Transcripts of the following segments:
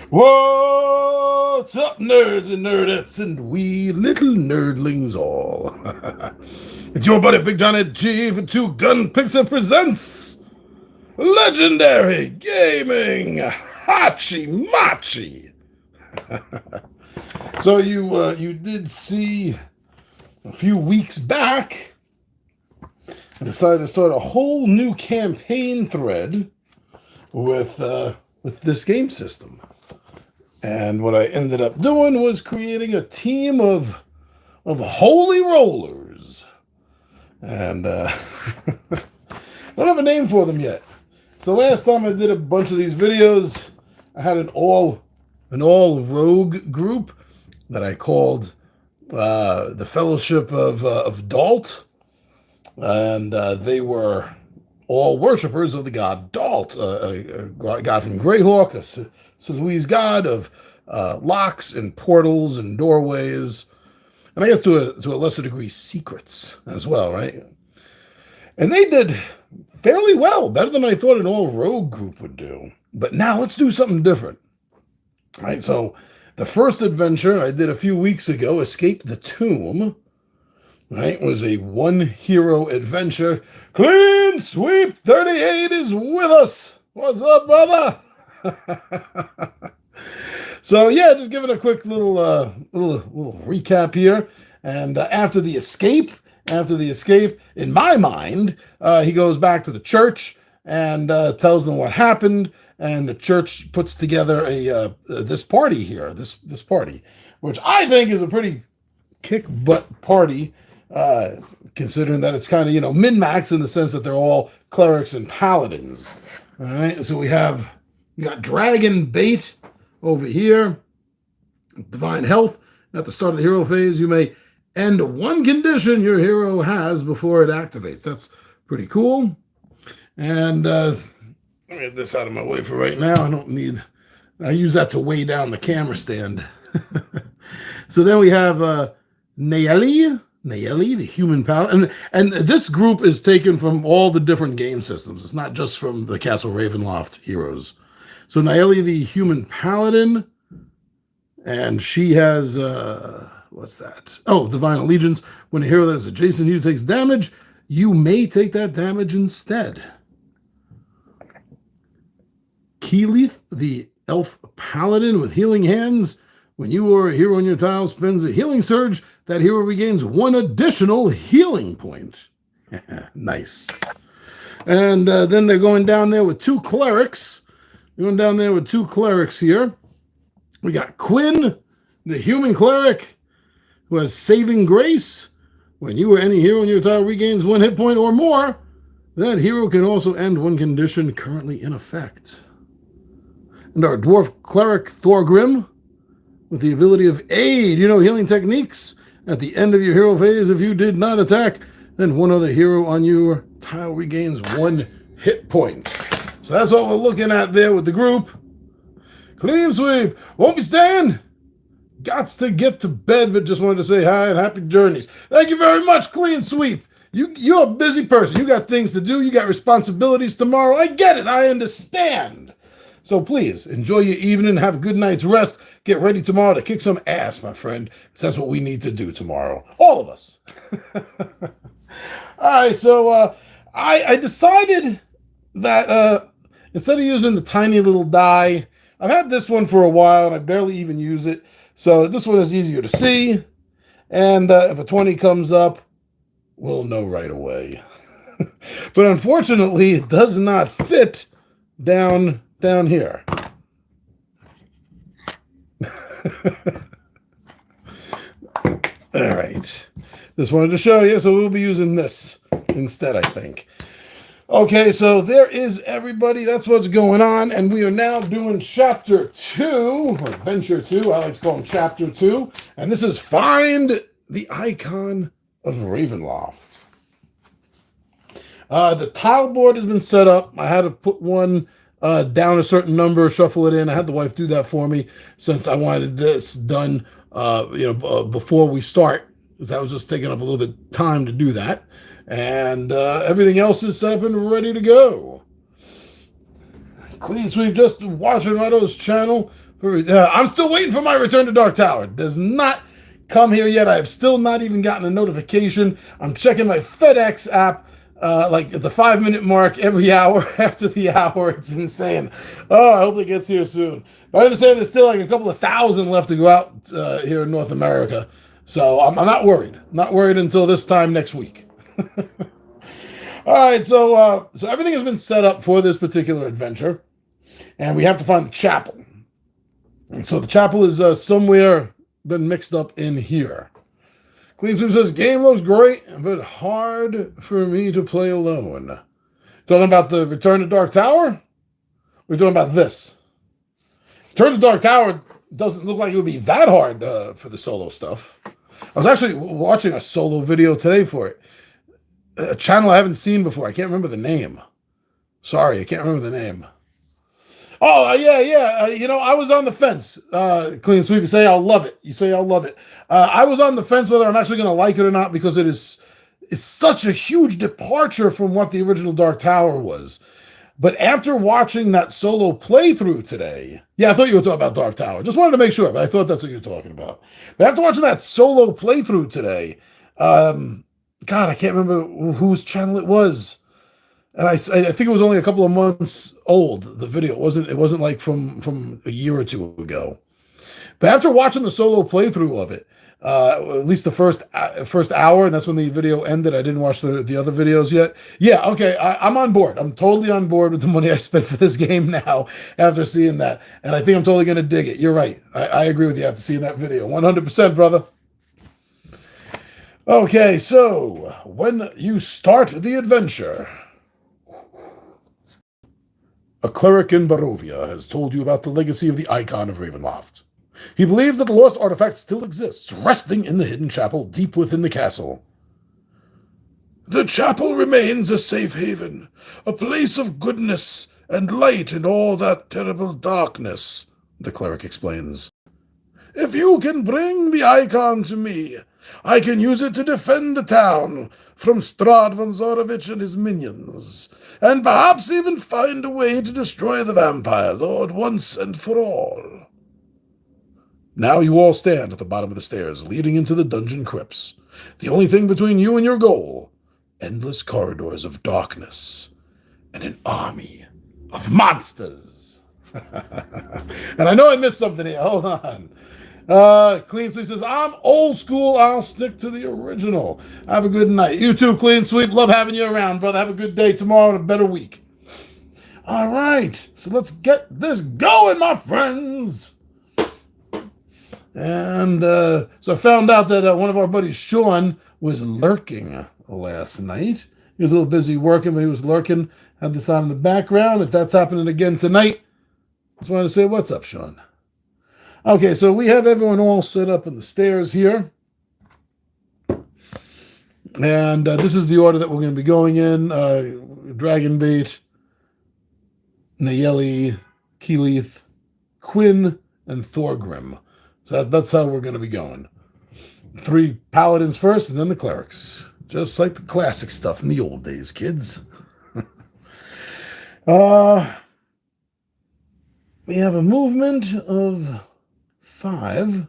What's up, nerds and nerdettes, and we little nerdlings all? It's your buddy Big John at G for Two Gun Pixie presents Legendary Gaming Hachi Machi. So you did see a few weeks back, I decided to start a whole new campaign thread with this game system. And what I ended up doing was creating a team of holy rollers. And I don't have a name for them yet. So the last time I did a bunch of these videos, I had an all rogue group that I called the Fellowship of Dalt. And they were all worshippers of the god Dalt, a god from Greyhawk, a Silui's god of locks and portals and doorways, and I guess to a lesser degree secrets as well, right? And they did fairly well, better than I thought an all rogue group would do. But now let's do something different, right? So the first adventure I did a few weeks ago, Escape the Tomb, right, was a one-hero adventure. Clean Sweep 38 is with us. What's up, brother? So yeah, just giving a quick little recap here. And after the escape, in my mind, he goes back to the church and tells them what happened. And the church puts together this party here, this party, which I think is a pretty kick-butt party. Considering that it's kind of, min-max in the sense that they're all clerics and paladins. All right, so we got Dragon Bait over here, Divine Health. At the start of the hero phase, you may end one condition your hero has before it activates. That's pretty cool. And let me get this out of my way for right now. I use that to weigh down the camera stand. So then we have Nayeli, the human paladin, and this group is taken from all the different game systems. It's not just from the Castle Ravenloft heroes. So Nayeli, the human paladin, and she has what's that? Oh, Divine Allegiance. When a hero that is adjacent to you takes damage, you may take that damage instead. Keyleth, the elf paladin with healing hands. When you or a hero on your tile spends a healing surge, that hero regains one additional healing point. Nice. And then they're going down there with two clerics. Here. We got Quinn, the human cleric, who has saving grace. When you or any hero on your tile regains one hit point or more, that hero can also end one condition currently in effect. And our dwarf cleric, Thorgrim, with the ability of aid, healing techniques. At the end of your hero phase, if you did not attack, then one other hero on your tile regains one hit point. So that's what we're looking at there with the group. Clean Sweep. Won't be staying. Gots to get to bed, but just wanted to say hi and happy journeys. Thank you very much, Clean Sweep. You're a busy person. You got things to do. You got responsibilities tomorrow. I get it. I understand. So please, enjoy your evening, have a good night's rest, get ready tomorrow to kick some ass, my friend. That's what we need to do tomorrow. All of us. All right, so I decided that instead of using the tiny little die, I've had this one for a while, and I barely even use it. So this one is easier to see, and if a 20 comes up, we'll know right away. But unfortunately, it does not fit down here. All right. Just wanted to show you, so we'll be using this instead, I think. Okay, so there is everybody. That's what's going on, and we are now doing Chapter 2, or Adventure 2. I like to call them Chapter 2, and this is Find the Icon of Ravenloft. The tile board has been set up. I had to put one down a certain number, shuffle it in. I had the wife do that for me since I wanted this done, before we start, because that was just taking up a little bit of time to do that. And everything else is set up and ready to go. Clean Sweep just watching Rito's channel. I'm still waiting for my Return to Dark Tower. It does not come here yet. I have still not even gotten a notification. I'm checking my FedEx app like at the 5-minute mark every hour after the hour. It's insane. Oh, I hope it gets here soon. But I understand there's still like a couple of thousand left to go out here in North America. So I'm not worried. Not worried until this time next week. All right, so everything has been set up for this particular adventure, and we have to find the chapel. And so the chapel is somewhere been mixed up in here. Clean Sweep says, game looks great, but hard for me to play alone. Talking about the Return to Dark Tower? We're talking about this. Return to Dark Tower doesn't look like it would be that hard for the solo stuff. I was actually watching a solo video today for it. A channel I haven't seen before. I can't remember the name. Sorry, I can't remember the name. Oh, yeah. I was on the fence. Clean Sweep, you say I'll love it. You say I'll love it. I was on the fence whether I'm actually going to like it or not because it's such a huge departure from what the original Dark Tower was. But after watching that solo playthrough today, yeah, I thought you were talking about Dark Tower. Just wanted to make sure, but I thought that's what you were talking about. But after watching that solo playthrough today, God, I can't remember whose channel it was. And I think it was only a couple of months old, the video. It wasn't like from a year or two ago. But after watching the solo playthrough of it, at least the first hour, and that's when the video ended. I didn't watch the other videos yet. Yeah, okay, I'm on board. I'm totally on board with the money I spent for this game now after seeing that. And I think I'm totally going to dig it. You're right. I agree with you after seeing that video. 100%, brother. Okay, so when you start the adventure, a cleric in Barovia has told you about the legacy of the icon of Ravenloft. He believes that the lost artifact still exists, resting in the hidden chapel deep within the castle. The chapel remains a safe haven, a place of goodness and light in all that terrible darkness, the cleric explains. If you can bring the icon to me, I can use it to defend the town from Stradvan Zorovich and his minions, and perhaps even find a way to destroy the vampire lord once and for all. Now you all stand at the bottom of the stairs leading into the dungeon crypts. The only thing between you and your goal, endless corridors of darkness and an army of monsters. And I know I missed something here. Hold on. Clean Sweep says, I'm old school. I'll stick to the original. Have a good night. You too, Clean Sweep. Love having you around, brother. Have a good day tomorrow and a better week. All right. So let's get this going, my friends. And so I found out that one of our buddies, Sean, was lurking last night. He was a little busy working, but he was lurking. Had this on in the background. If that's happening again tonight, just wanted to say, what's up, Sean? Okay, so we have everyone all set up in the stairs here. And this is the order that we're going to be going in. Dragonbait, Nayeli, Keyleth, Quinn, and Thorgrim. So that's how we're going to be going. 3 paladins first, and then the clerics. Just like the classic stuff in the old days, kids. We have a movement of 5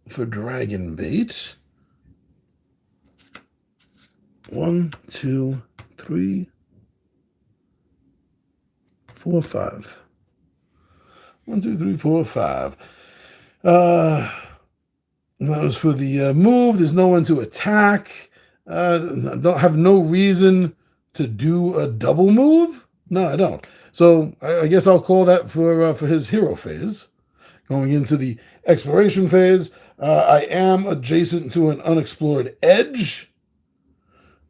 for dragon bait. 1, 2, 3, 4, 5. 1, 2, 3, 4, 5. That was for the move. There's no one to attack. Don't have no reason to do a double move. No, I don't. So I guess I'll call that for his hero phase. Going into the exploration phase, I am adjacent to an unexplored edge.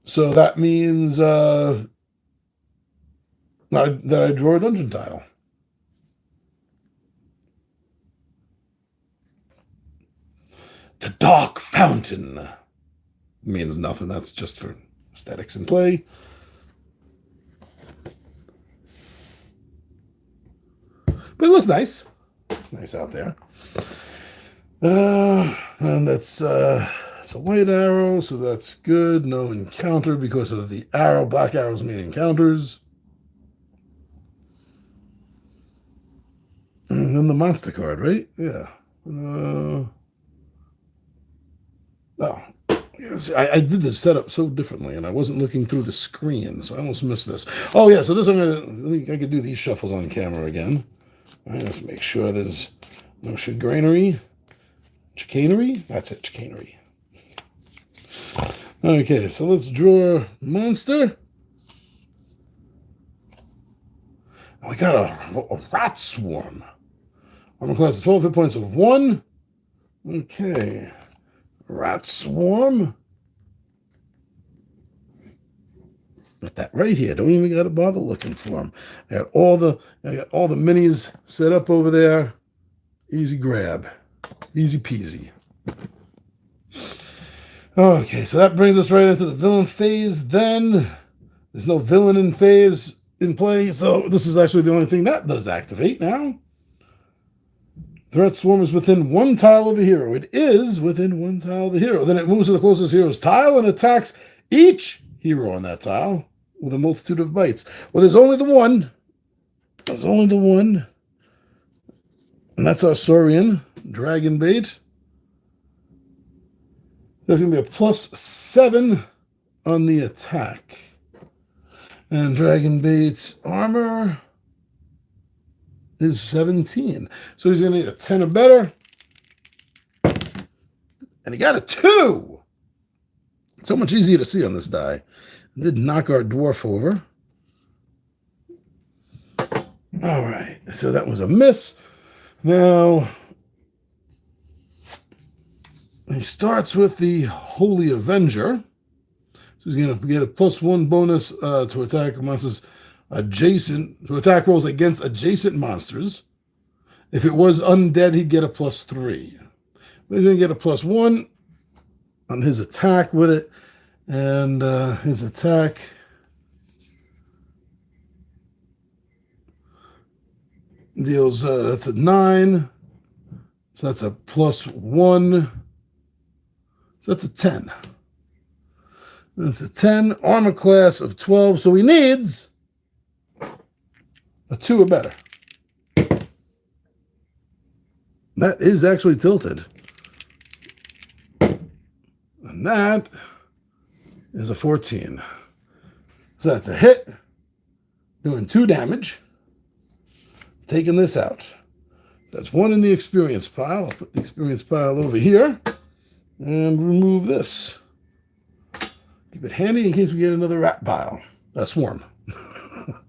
So that means that I draw a dungeon tile. The Dark Fountain means nothing. That's just for aesthetics and play. But it looks nice. It's nice out there. And that's it's a white arrow, so that's good. No encounter because of the arrow. Black arrows mean encounters. then the monster card, right? Yeah. Oh, yes, I did this setup so differently, and I wasn't looking through the screen, so I almost missed this. Oh yeah, so this I could do these shuffles on camera again. All right, let's make sure there's no chicanery. Chicanery? That's it, chicanery. Okay, so let's draw monster. We got a rat swarm. Armor class is 12, hit points of 1. Okay. Rat swarm. Got that right here. Don't even gotta bother looking for them. I got all the minis set up over there. Easy grab. Easy peasy. Okay, so that brings us right into the villain phase then. There's no villain in phase in play, so this is actually the only thing that does activate now. Threat swarm is within 1 tile of the hero. It is within 1 tile of the hero. Then it moves to the closest hero's tile and attacks each hero on that tile with a multitude of bites. Well, there's only the one. There's only the one. And that's our Saurian Dragon Bait. There's going to be a +7 on the attack. And Dragon Bait's armor is 17. So he's going to need a 10 or better. And he got a 2. So much easier to see on this die. It did knock our dwarf over. All right. So that was a miss. Now, he starts with the Holy Avenger. So he's going to get a +1 bonus to attack monsters to attack rolls against adjacent monsters. If it was undead, he'd get a +3. But he's going to get a +1 on his attack with it. And his attack deals, that's a 9. So that's a +1. So that's a 10. That's a 10. Armor class of 12. So he needs a 2 or better. That is actually tilted. And that is a 14. So that's a hit. Doing 2 damage. Taking this out. That's 1 in the experience pile. I'll put the experience pile over here. And remove this. Keep it handy in case we get another rat pile. Swarm.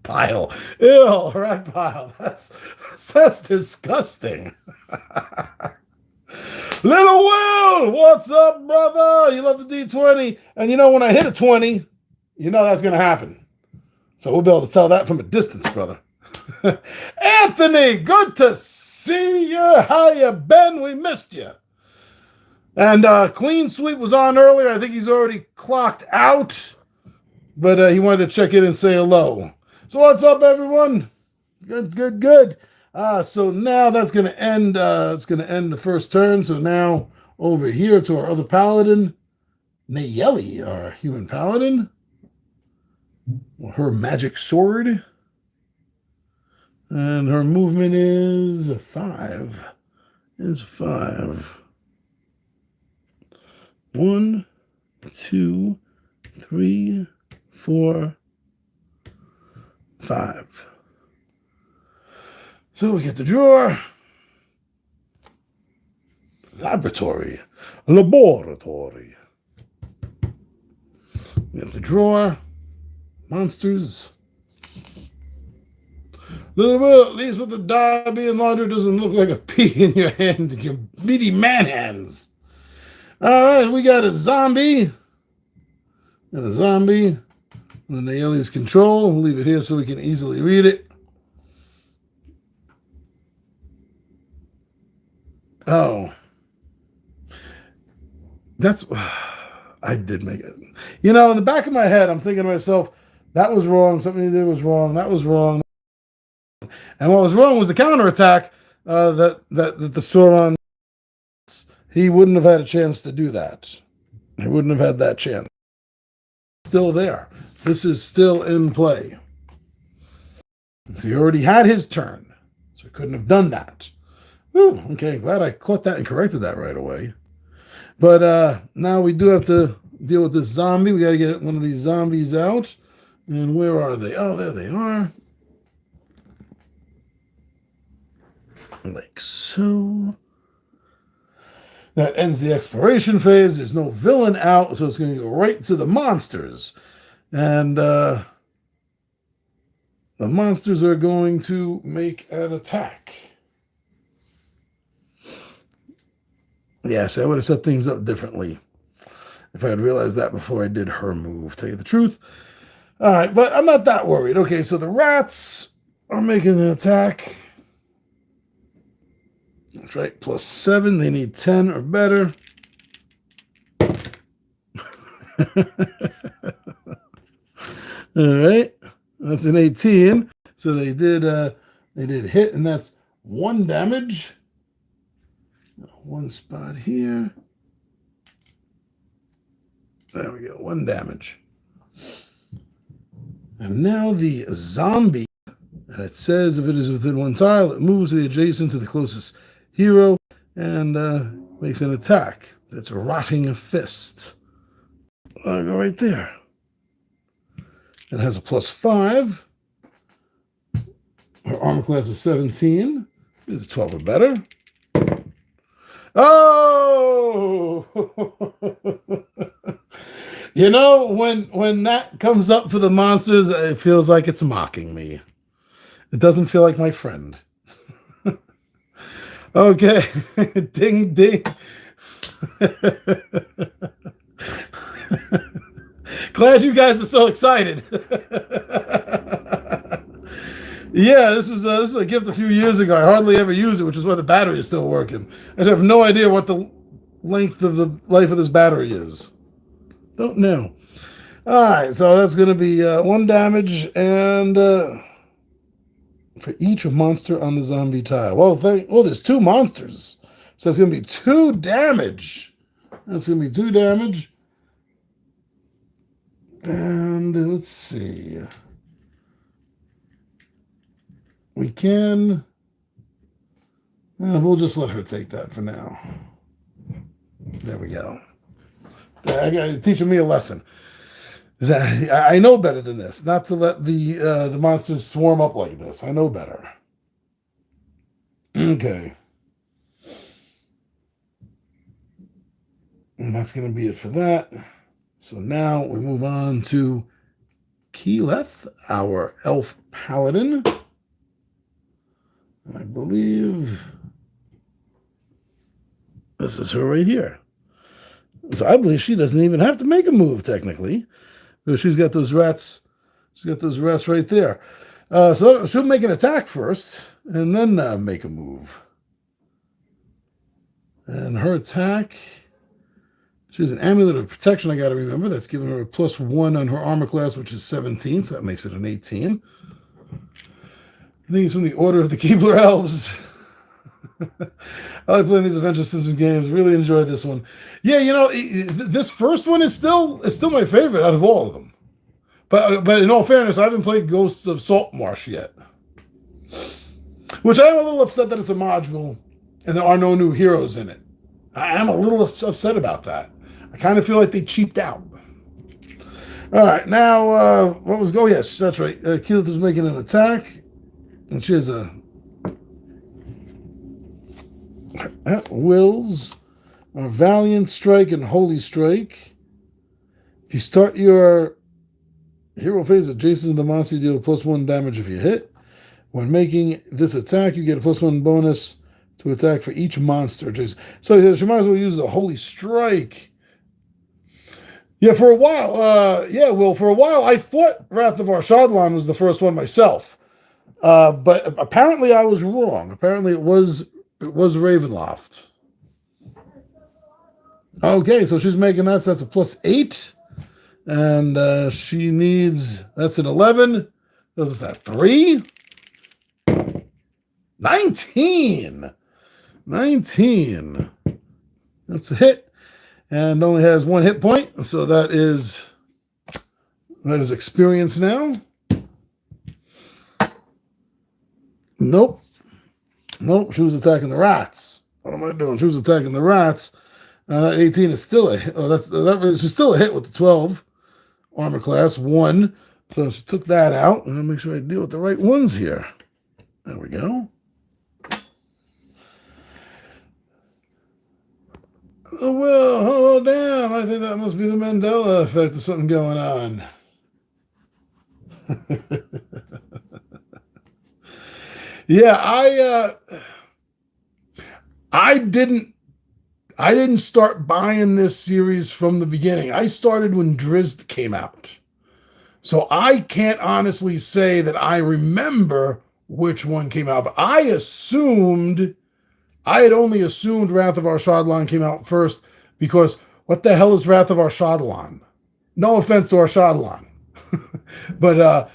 Pile. Ew, rat pile. That's disgusting. Little Will, what's up, brother? You love the D20. And you know, when I hit a 20, you know that's going to happen. So we'll be able to tell that from a distance, brother. Anthony, good to see you. How you been? We missed you. And Clean Sweep was on earlier. I think he's already clocked out. But he wanted to check in and say hello. So what's up, everyone? Good. So now that's going to end. It's going to end the first turn. So now over here to our other paladin, Nayeli, our human paladin. Her magic sword. And her movement is 5. Is 5. 1, 2, 3, 4, 5. So we get the drawer. Laboratory. We get the drawer. Monsters. Little bit, at least with the die being larger, doesn't look like a pea in your hand, your meaty man hands. All right, we got a zombie. And a zombie. And the alien's control. We'll leave it here so we can easily read it. Oh. That's... I did make it. You know, in the back of my head, I'm thinking to myself, that was wrong. Something he did was wrong. That was wrong. And what was wrong was the counterattack that the Sauron... He wouldn't have had a chance to do that. He wouldn't have had that chance. Still there. This is still in play. So he already had his turn. So I couldn't have done that. Whew, okay, glad I caught that and corrected that right away. But now we do have to deal with this zombie. We got to get one of these zombies out. And where are they? Oh, there they are. Like so. That ends the exploration phase. There's no villain out, so it's going to go right to the monsters. And the monsters are going to make an attack. Yes, I would have set things up differently if I had realized that before I did her move, tell you the truth. All right, but I'm not that worried. Okay, so the rats are making an attack. That's right, +7. They need 10 or better. All right, that's an 18. So they did hit, and that's 1 damage. 1 spot here. There we go, 1 damage. And now the zombie, and it says if it is within 1 tile, it moves to the adjacent to the closest hero and makes an attack. That's rotting fist. I'll go right there. It has a +5. Her armor class is 17. Is 12 or better. Oh! You know, when that comes up for the monsters, it feels like it's mocking me. It doesn't feel like my friend. Okay. Ding, ding. Glad you guys are so excited. Yeah, this is a gift a few years ago. I hardly ever use it, which is why the battery is still working. I have no idea what the length of the life of this battery is. Don't know. All right, so that's going to be 1 damage and for each monster on the zombie tile. Well, there's 2 monsters, so it's going to be 2 damage. That's going to be 2 damage. And let's see. We can. We'll just let her take that for now. There we go. Teaching me a lesson. I know better than this. Not to let the monsters swarm up like this. I know better. Okay. And that's going to be it for that. So now we move on to Keyleth, our Elf Paladin. I believe this is her right here. So I believe she doesn't even have to make a move, technically. Because she's got those rats. She's got those rats right there. So she'll make an attack first, and then make a move. And her attack, she has an amulet of protection, I got to remember. That's giving her a +1 on her armor class, which is 17, so that makes it an 18. I think it's from the Order of the Keebler Elves. I like playing these Adventure System games. Really enjoyed this one. Yeah, you know, this first one is still my favorite out of all of them. But in all fairness, I haven't played Ghosts of Saltmarsh yet. Which I am a little upset that it's a module and there are no new heroes in it. I am a little upset about that. I kind of feel like they cheaped out. All right, now, what was... Oh, yes, that's right. Keyleth was making an attack. And she has a... Wills, a Valiant Strike, and Holy Strike. If you start your hero phase adjacent to the monster, you deal +1 damage if you hit. When making this attack, you get a +1 bonus to attack for each monster adjacent. So she might as well use the Holy Strike. Yeah, for a while. For a while, I thought Wrath of Arshadlan was the first one myself. But apparently I was wrong. Apparently it was Ravenloft. Okay, so she's making that, so that's a +8. And she needs, that's an 11. Is that 3? 19. 19. That's a hit. And only has 1 hit point, so that is experience now. Nope. Nope, she was attacking the rats. What am I doing? She was attacking the rats. That 18 is still a hit. Oh, she's still a hit with the 12 armor class 1. So she took that out. I'm gonna make sure I deal with the right ones here. There we go. Oh, damn. I think that must be the Mandela effect of something going on. Yeah, I didn't start buying this series from the beginning. I started when Drizzt came out. So I can't honestly say that I remember which one came out. But I had only assumed Wrath of Ar-Shadowlan came out first, because what the hell is Wrath of Ar-Shadowlan? No offense to Ar-Shadowlan. But,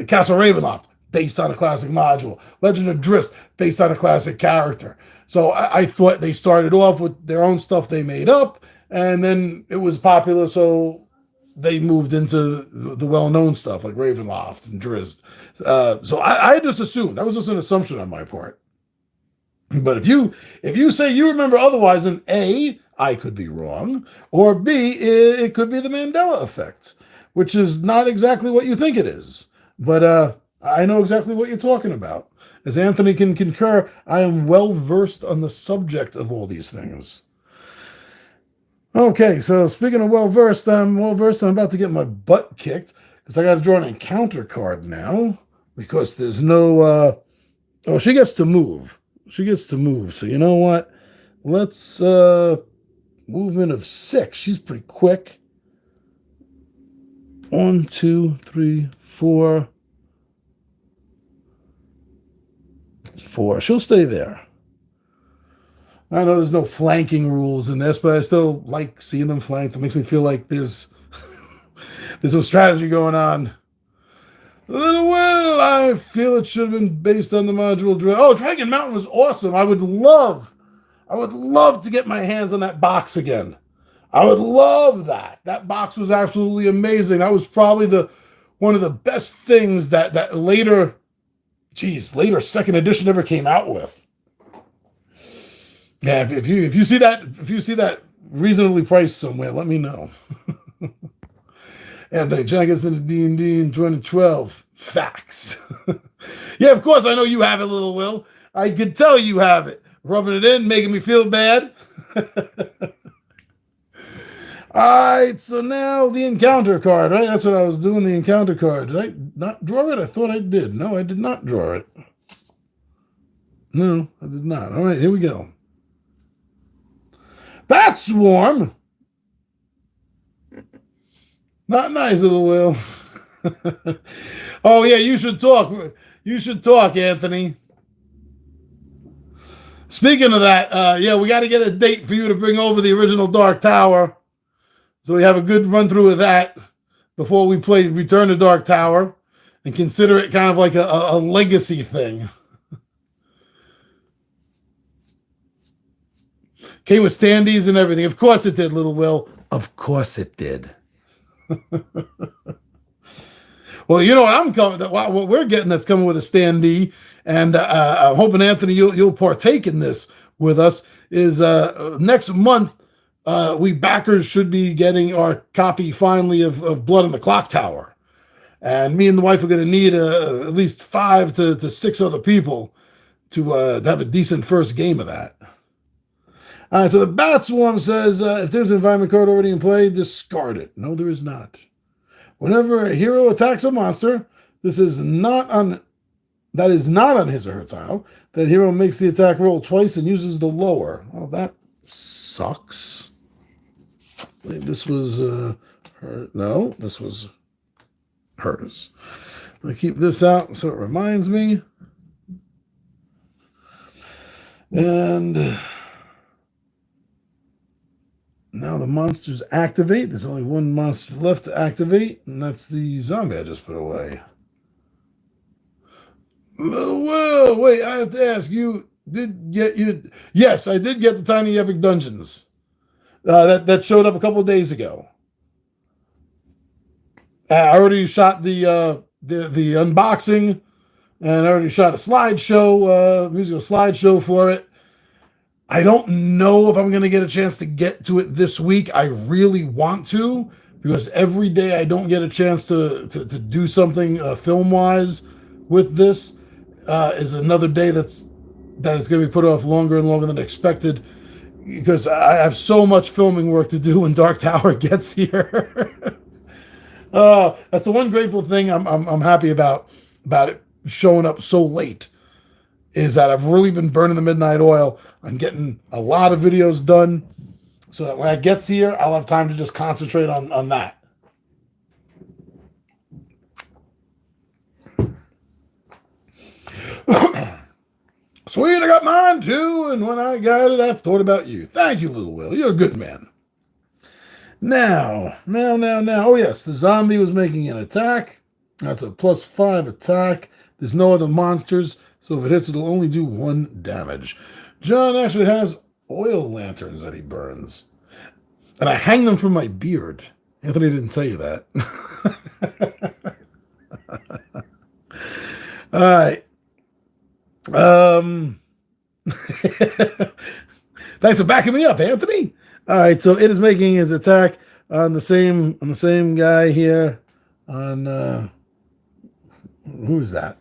Castle Ravenloft, based on a classic module. Legend of Drizzt, based on a classic character. So I thought they started off with their own stuff they made up, and then it was popular, so they moved into the well-known stuff like Ravenloft and Drizzt. So I just assumed. That was just an assumption on my part. But if you say you remember otherwise, then A, I could be wrong, or B, it could be the Mandela effect, which is not exactly what you think it is. But I know exactly what you're talking about. As Anthony can concur, I am well-versed on the subject of all these things. Okay, so speaking of well-versed, I'm about to get my butt kicked because I got to draw an encounter card now because there's no... she gets to move. So you know what? Let's... movement of 6. She's pretty quick. 1, 2, 3, 4... 4. She'll stay there. I know there's no flanking rules in this, but I still like seeing them flanked. It makes me feel like there's some strategy going on. Well, I feel it should have been based on the module. Dragon Mountain was awesome. I would love to get my hands on that box again. I would love that. That box was absolutely amazing. That was probably one of the best things that later second edition ever came out with. Yeah, if you see that reasonably priced somewhere, let me know. Anthony, John gets into D&D in 2012. Facts. Yeah, of course I know you have it, Little Will. I could tell you have it. Rubbing it in, making me feel bad. Alright, so now the encounter card, right? That's what I was doing, the encounter card. Did I not draw it? I thought I did. No, I did not draw it. No, I did not. Alright, here we go. Bat Swarm. Not nice, Little Will. Oh, yeah, you should talk. You should talk, Anthony. Speaking of that, we got to get a date for you to bring over the original Dark Tower. So we have a good run through of that before we play Return to Dark Tower and consider it kind of like a legacy thing. Came with standees and everything. Of course it did, Little Will. Of course it did. Well, you know what we're getting that's coming with a standee, and I'm hoping, Anthony, you'll partake in this with us, is next month we backers should be getting our copy finally of Blood on the Clock Tower. And me and the wife are going to need at least 5 to 6 other people to have a decent first game of that. So the Bat Swarm says, if there's an environment card already in play, discard it. No, there is not. Whenever a hero attacks a monster, that is not on his or her tile, that hero makes the attack roll twice and uses the lower. Well, that sucks. This was her. No, this was hers. I'm going to keep this out so it reminds me. And now the monsters activate. There's only one monster left to activate, and that's the zombie I just put away. Whoa, wait, I have to ask, yes, I did get the Tiny Epic Dungeons. That showed up a couple of days ago. I already shot the unboxing And I already shot a slideshow, musical slideshow for it. I don't know if I'm going to get a chance to get to it this week. I really want to, because every day I don't get a chance to do something film-wise with this is another day that is going to be put off longer and longer than expected, because I have so much filming work to do when Dark Tower gets here. That's the one grateful thing I'm happy about it showing up so late, is that I've really been burning the midnight oil. I'm getting a lot of videos done so that when it gets here, I'll have time to just concentrate on that. Sweet, I got mine too, and when I got it, I thought about you. Thank you, little Will. You're a good man. Now. Oh, yes, the zombie was making an attack. That's a +5 attack. There's no other monsters, so if it hits, it'll only do 1 damage. John actually has oil lanterns that he burns. And I hang them from my beard. Anthony didn't tell you that. All right. Thanks for backing me up, Anthony. All right, so it is making its attack on the same guy here. On who is that?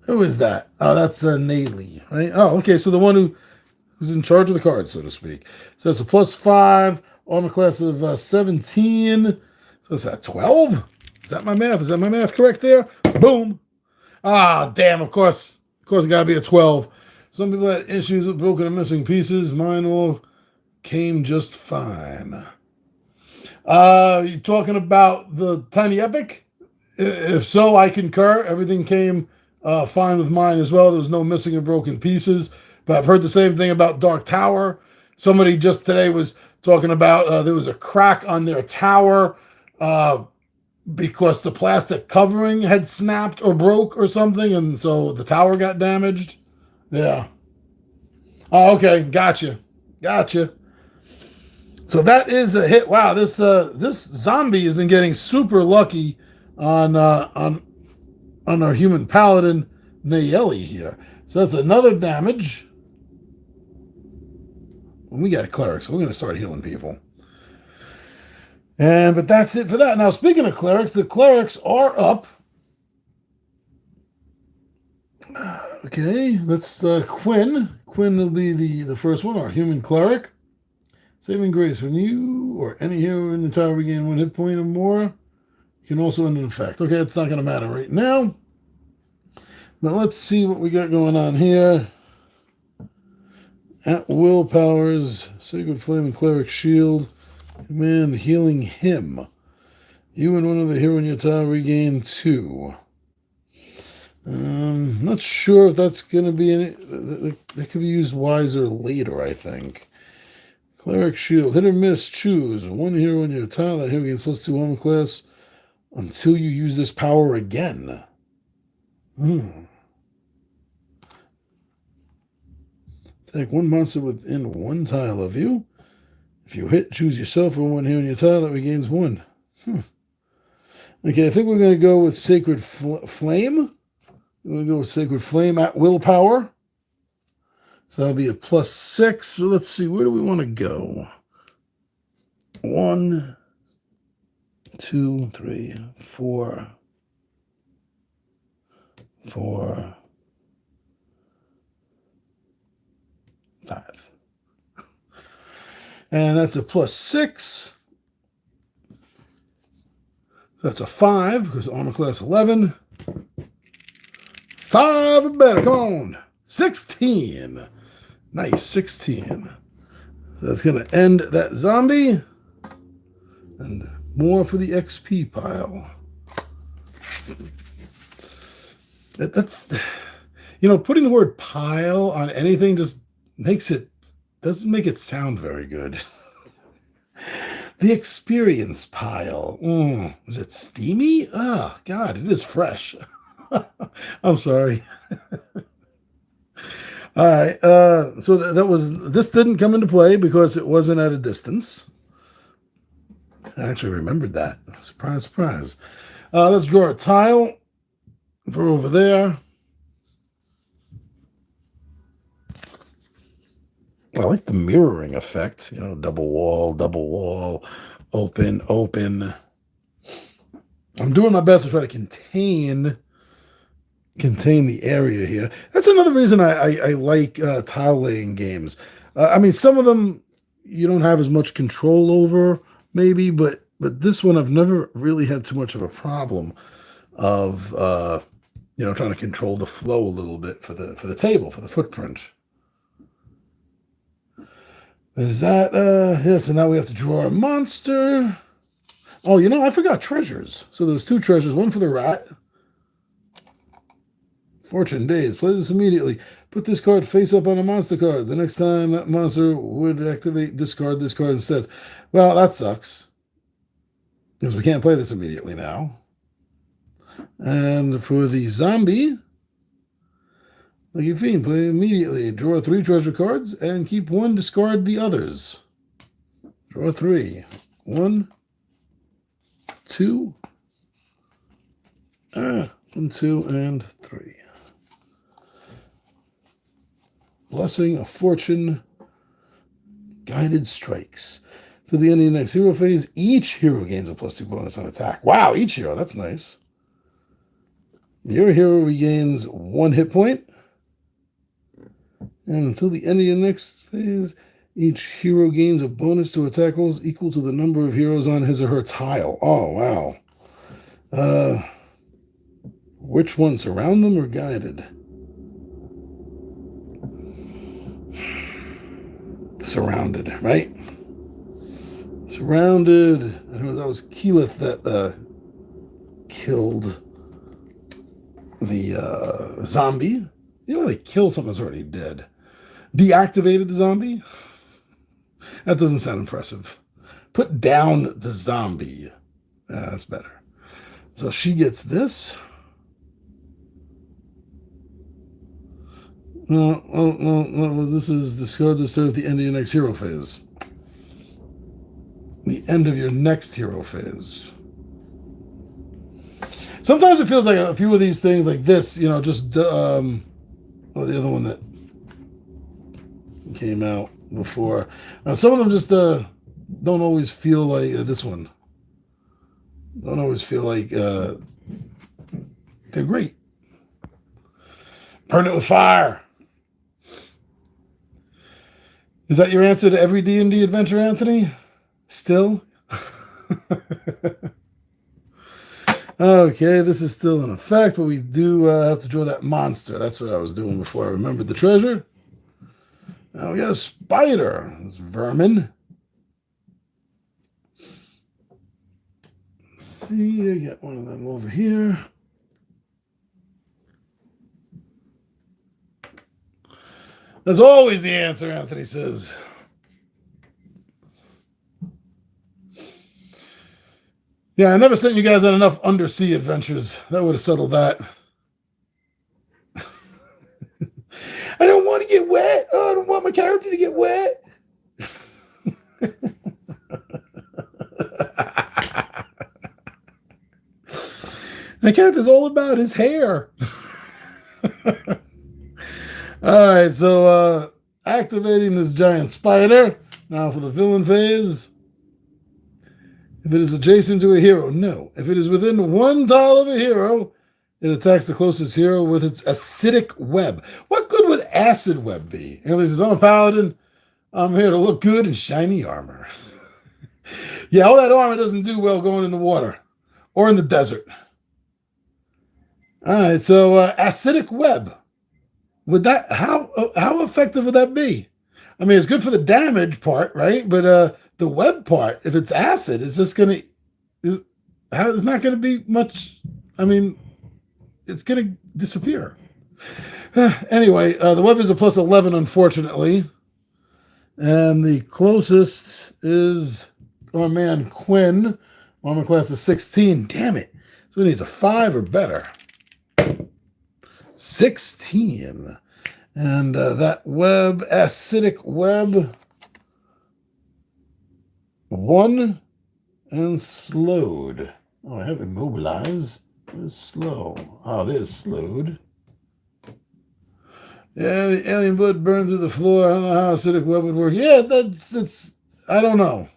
Who is that? Oh, that's Nayli, right? Oh, okay. So the one who's in charge of the card, so to speak. So it's a +5 armor class of 17. So is that 12? Is that my math? Is that my math correct there? Boom. Ah, damn. Of course, it gotta be a 12. Some people had issues with broken and missing pieces. Mine all came just fine. You talking about the Tiny Epic? If so, I concur. Everything came fine with mine as well. There was no missing or broken pieces. But I've heard the same thing about Dark Tower. Somebody just today was talking about there was a crack on their tower because the plastic covering had snapped or broke or something, and so the tower got damaged. Yeah. Oh, okay. Gotcha. So that is a hit. Wow, this zombie has been getting super lucky on our human paladin Nayeli here. So that's another damage. We got clerics, so we're going to start healing people. But that's it for that. Now, speaking of clerics, the clerics are up. Okay, let's Quinn. Quinn will be the first one, our human cleric. Saving grace. When you or any hero in the tower regain 1 hit point or more, you can also end an effect. Okay, it's not going to matter right now. But let's see what we got going on here. At will powers, Sacred Flame and Cleric Shield. Command healing him. You and one of the hero in your tower regain 2. Not sure if that's going to be any. That could be used wiser later, I think. Cleric Shield. Hit or miss, choose. 1 hero in your tower. That hero gains +2 armor class until you use this power again. Attack 1 monster within 1 tile of you. If you hit, choose yourself or 1 hero in your tile that regains 1. Okay, I think we're going to go with Sacred Flame. We're going to go with Sacred Flame at willpower. So that'll be a +6. So let's see, where do we want to go? 1, 2, 3, 4, 4, 5. And that's a +6. That's a 5 because armor class 11. 5 or better. Come on. 16. Nice. 16. So that's going to end that zombie. And more for the XP pile. That's, putting the word pile on anything just doesn't make it sound very good. The experience pile. Is it steamy? Oh, God, it is fresh. I'm sorry. All right. So this didn't come into play because it wasn't at a distance. I actually remembered that. Surprise, surprise. Let's draw a tile for over there. I like the mirroring effect. Double wall, open, open. I'm doing my best to try to contain the area here. That's another reason I like tile laying games. I mean, some of them you don't have as much control over, maybe, but this one I've never really had too much of a problem of trying to control the flow a little bit for the table, for the footprint. Is that yeah, so now we have to draw a monster. Oh, I forgot treasures. So there's 2 treasures, one for the rat. Fortune days. Play this immediately. Put this card face up on a monster card. The next time that monster would activate, discard this card instead. Well, that sucks, because we can't play this immediately now. And for the zombie, like you fiend, play immediately. Draw 3 treasure cards and keep 1, discard the others. Draw 3. 1, 2, 1, 2, and 3. Blessing of Fortune, Guided Strikes. To the end of the next hero phase, each hero gains a +2 bonus on attack. Wow, each hero, that's nice. Your hero regains 1 hit point. And until the end of your next phase, each hero gains a bonus to attack rolls equal to the number of heroes on his or her tile. Oh, wow. Which one, surround them or guided? Surrounded, right? Surrounded. I know that was Keyleth that killed the zombie. They kill something that's already dead. Deactivated the zombie? That doesn't sound impressive. Put down the zombie. That's better. So she gets this. No. This is discard this turn at the end of your next hero phase. The end of your next hero phase. Sometimes it feels like a few of these things, like this, just the other one that came out before. Some of them just don't always feel like this one. Don't always feel like they're great. Burn it with fire. Is that your answer to every D&D adventure, Anthony? Still? Okay, this is still in effect, but we do have to draw that monster. That's what I was doing before I remembered the treasure. Now we got a spider. It's vermin. Let's see, I got one of them over here. That's always the answer, Anthony says. Yeah, I never sent you guys on enough undersea adventures. That would have settled that. I don't want to get wet. Oh, I don't want my character to get wet. My character's all about his hair. All right, so activating this giant spider. Now for the villain phase. If it is adjacent to a hero, no. If it is within 1 tile of a hero, it attacks the closest hero with its acidic web. What good would acid web be? And he says, I'm a paladin. I'm here to look good in shiny armor. Yeah, all that armor doesn't do well going in the water or in the desert. All right, so acidic web. Would that how effective would that be? I mean, it's good for the damage part, right? But the web part, if it's acid, it's just gonna it's not gonna be much. I mean, it's gonna disappear. Anyway, the web is a +11, unfortunately, and the closest is our man Quinn. Armor class is 16. Damn it! So he needs a 5 or better. 16. And that web, acidic web, 1 and slowed. Oh, I have immobilized. It's slow. Oh, there's slowed. Yeah, the alien blood burned through the floor. I don't know how acidic web would work. Yeah, that's I don't know.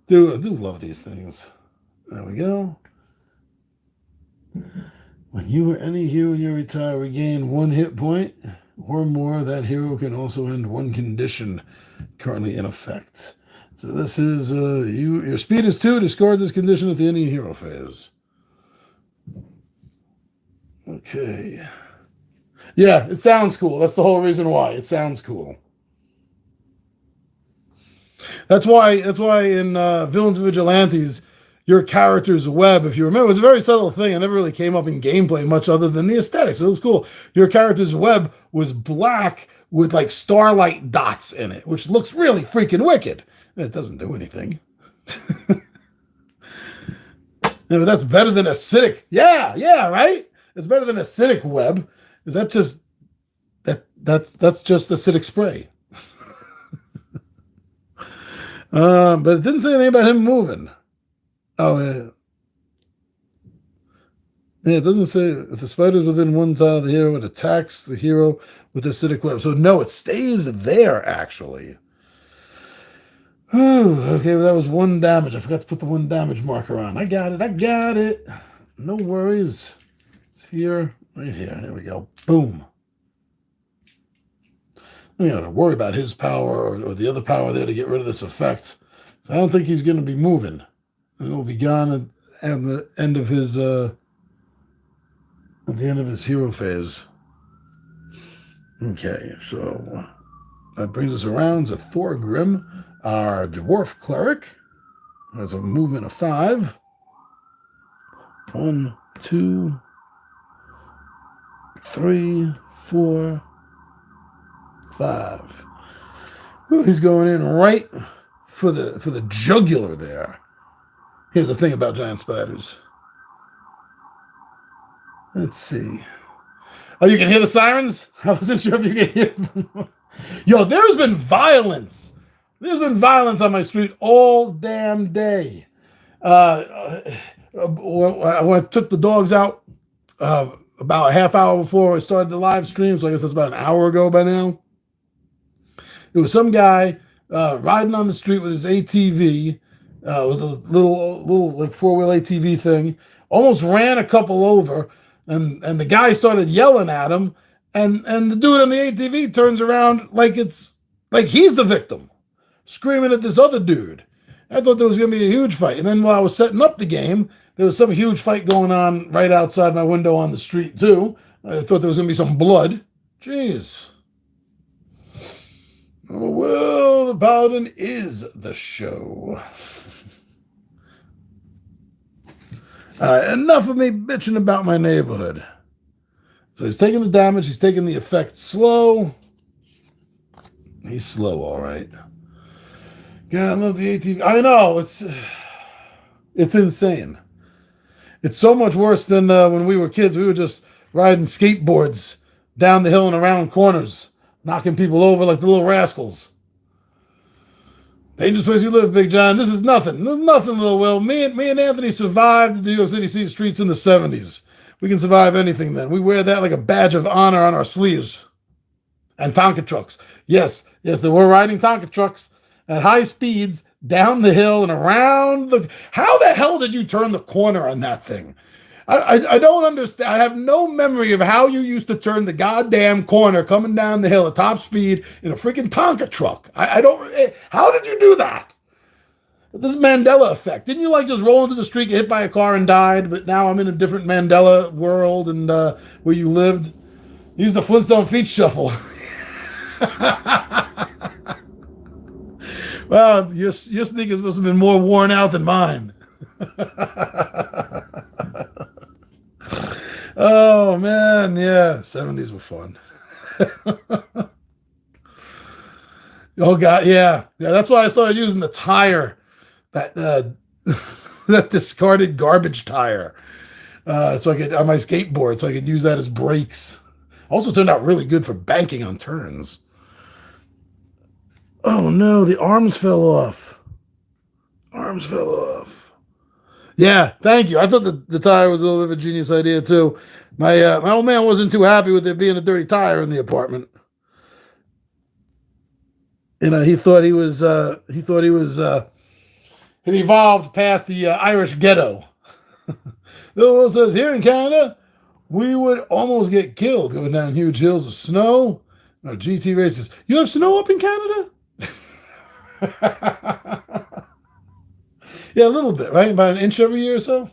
I do love these things. There we go. When you or any hero in your retire regain 1 hit point or more, that hero can also end one condition currently in effect. So this is your speed is 2. Discard this condition at the end of your hero phase. Okay. Yeah, it sounds cool. That's the whole reason why. It sounds cool. That's why in Villains and Vigilantes, your character's web, if you remember, it was a very subtle thing. It never really came up in gameplay much other than the aesthetics. It was cool. Your character's web was black with like starlight dots in it, which looks really freaking wicked. It doesn't do anything. No, that's better than acidic. Yeah, right? It's better than acidic web. Is that just that's just acidic spray? But it didn't say anything about him moving. Oh, yeah. Yeah, it doesn't say if the spider's within 1 tile of the hero, it attacks the hero with acidic web. So no, it stays there, actually. Okay, well, that was 1 damage. I forgot to put the 1 damage marker on. I got it. No worries. It's here, right here. There we go. Boom. I don't have to worry about his power or the other power there to get rid of this effect. So I don't think he's going to be moving. And it'll be gone at the end of his hero phase. Okay, so that brings us around to Thorgrim, our dwarf cleric, who has a movement of 5. 1, 2, 3, 4, 5. Ooh, he's going in right for the jugular there. Here's the thing about giant spiders. Let's see. Oh, you can hear the sirens? I wasn't sure if you could hear them. Yo, there's been violence. There's been violence on my street all damn day. I took the dogs out about a half hour before I started the live stream, so I guess that's about an hour ago by now. There was some guy riding on the street with his ATV, with a little like 4-wheel ATV thing, almost ran a couple over, and the guy started yelling at him, and the dude on the ATV turns around like he's the victim, screaming at this other dude. I thought there was going to be a huge fight, and then while I was setting up the game, there was some huge fight going on right outside my window on the street too. I thought there was going to be some blood. Jeez. Oh, well, the Paladin is the show. Enough of me bitching about my neighborhood. So he's taking the damage. He's taking the effect slow. He's slow, all right. God, I love the ATV. I know, it's insane. It's so much worse than when we were kids. We were just riding skateboards down the hill and around corners, knocking people over like the little rascals. Dangerous place you live, Big John. This is nothing. Nothing, little Will. Me and Anthony survived the New York City streets in the 70s. We can survive anything then. We wear that like a badge of honor on our sleeves. And Tonka trucks. Yes, they were riding Tonka trucks at high speeds down the hill and around the... How the hell did you turn the corner on that thing? I don't understand. I have no memory of how you used to turn the goddamn corner coming down the hill at top speed in a freaking Tonka truck. I don't... How did you do that? This is Mandela effect. Didn't you like just roll into the street, get hit by a car and died? But now I'm in a different Mandela world and where you lived. Use the Flintstone feet shuffle. Well, your sneakers must have been more worn out than mine. Oh, man, yeah. 70s were fun. Oh, God, yeah. Yeah, that's why I started using the tire, that that discarded garbage tire, so I could, on my skateboard, so I could use that as brakes. Also turned out really good for banking on turns. Oh, no, the arms fell off. Yeah, thank you. I thought the tire was a little bit of a genius idea too. My old man wasn't too happy with there being a dirty tire in the apartment. He thought he was it evolved past the Irish ghetto. The one says here in Canada, we would almost get killed going down huge hills of snow. No GT races. You have snow up in Canada? Yeah, a little bit, right? About an inch every year or so.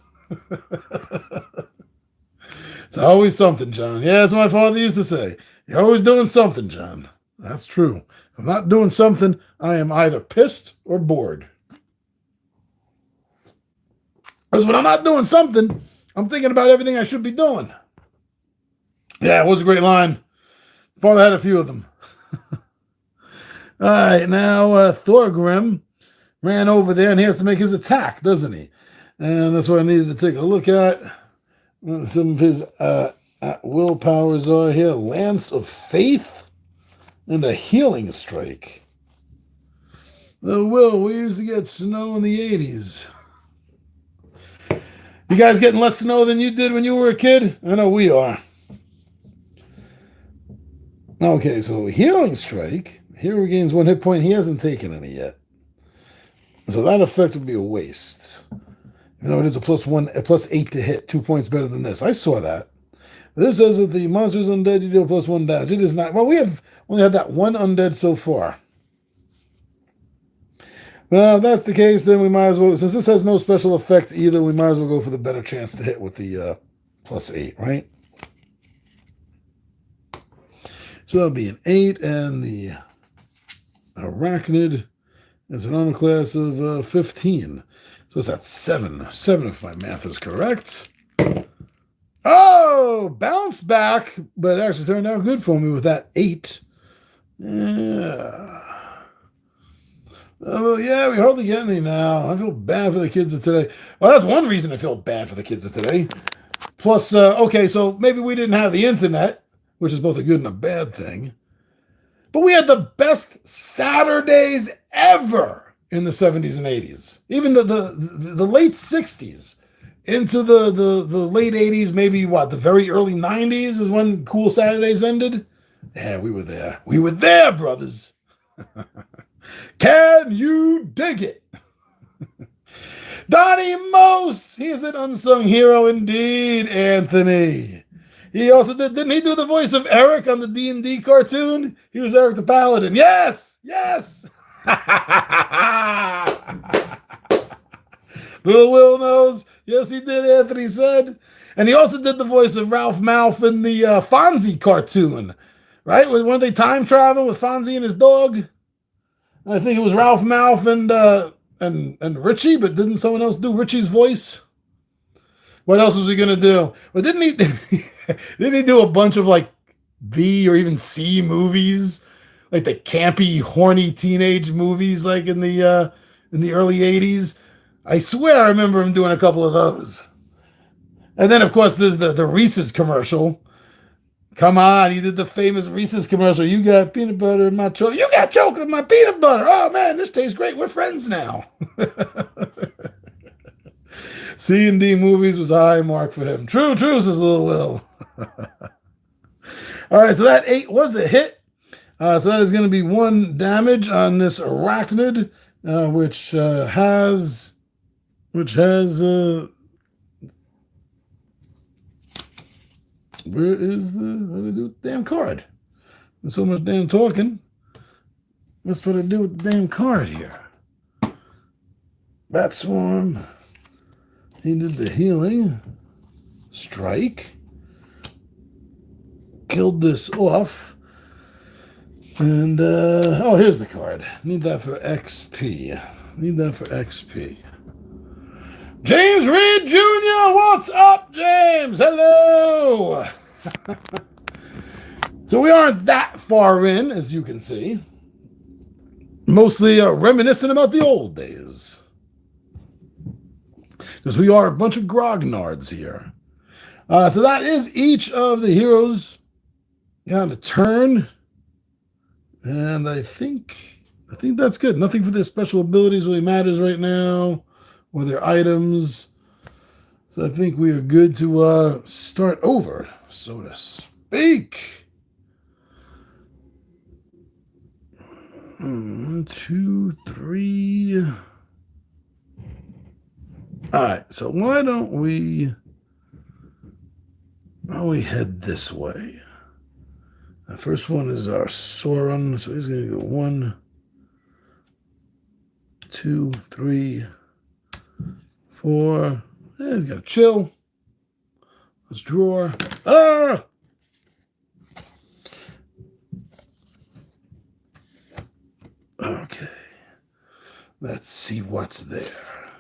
It's always something, John. Yeah, that's what my father used to say. You're always doing something, John. That's true. If I'm not doing something, I am either pissed or bored. Because when I'm not doing something, I'm thinking about everything I should be doing. Yeah, it was a great line. Father had a few of them. All right, now Thorgrim ran over there, and he has to make his attack, doesn't he? And that's what I needed to take a look at. Some of his will powers are here. Lance of Faith and a Healing Strike. Will, we used to get snow in the 80s. You guys getting less snow than you did when you were a kid? I know we are. Okay, so Healing Strike. Hero gains 1 hit point. He hasn't taken any yet. So that effect would be a waste. Even though it is a +8 to hit. 2 points better than this. I saw that. This says that the monster is undead, you deal +1 damage. It is not. Well, we have only had that one undead so far. Well, if that's the case, then we might as well, since this has no special effect either, we might as well go for the better chance to hit with the +8, right? So that'll be an 8, and the Arachnid is an armor class of 15. So it's at 7. 7 if my math is correct. Oh, bounce back, but it actually turned out good for me with that 8. Yeah. Oh, yeah, we hardly get any now. I feel bad for the kids of today. Well, that's one reason I feel bad for the kids of today. Plus, okay, so maybe we didn't have the internet, which is both a good and a bad thing. But we had the best Saturdays ever in the 70s and 80s. Even the late 60s into the late 80s, maybe the very early 90s is when cool Saturdays ended. Yeah, we were there. We were there, brothers. Can you dig it? Donnie Most, he is an unsung hero indeed, Anthony. He also didn't he do the voice of Eric on the D&D cartoon? He was Eric the Paladin. Yes, yes. Little Will knows. Yes, he did, Anthony said. And he also did the voice of Ralph Malph in the Fonzie cartoon, right? Weren't they time traveling with Fonzie and his dog? I think it was Ralph Malph and Richie, but didn't someone else do Richie's voice? What else was he gonna do? But didn't he do a bunch of like B or even C movies, like the campy, horny teenage movies, like in the early 80s? I swear I remember him doing a couple of those. And then of course there's the Reese's commercial. Come on, he did the famous Reese's commercial. You got peanut butter in my chocolate. You got chocolate in my peanut butter. Oh man, this tastes great. We're friends now. C&D movies was a high mark for him. True, says Little Will. All right, so that 8 was a hit. So that is going to be 1 damage on this Arachnid, which has where is what do I do with the damn card? There's so much damn talking. That's what I do with the damn card here. Bat Swarm. He did the healing. Strike. Killed this off. And, here's the card. Need that for XP. James Reed Jr., what's up, James? Hello! So we aren't that far in, as you can see. Mostly reminiscent about the old days. Because we are a bunch of grognards here. So that is each of the heroes got a turn. And I think that's good. Nothing for their special abilities really matters right now. Or their items. So I think we are good to start over, so to speak. 1, 2, 3. All right, so why don't we head this way? The first one is our Sauron, so he's going to go 1, 2, 3, 4. He's got to chill. Let's draw. Ah! Okay. Let's see what's there.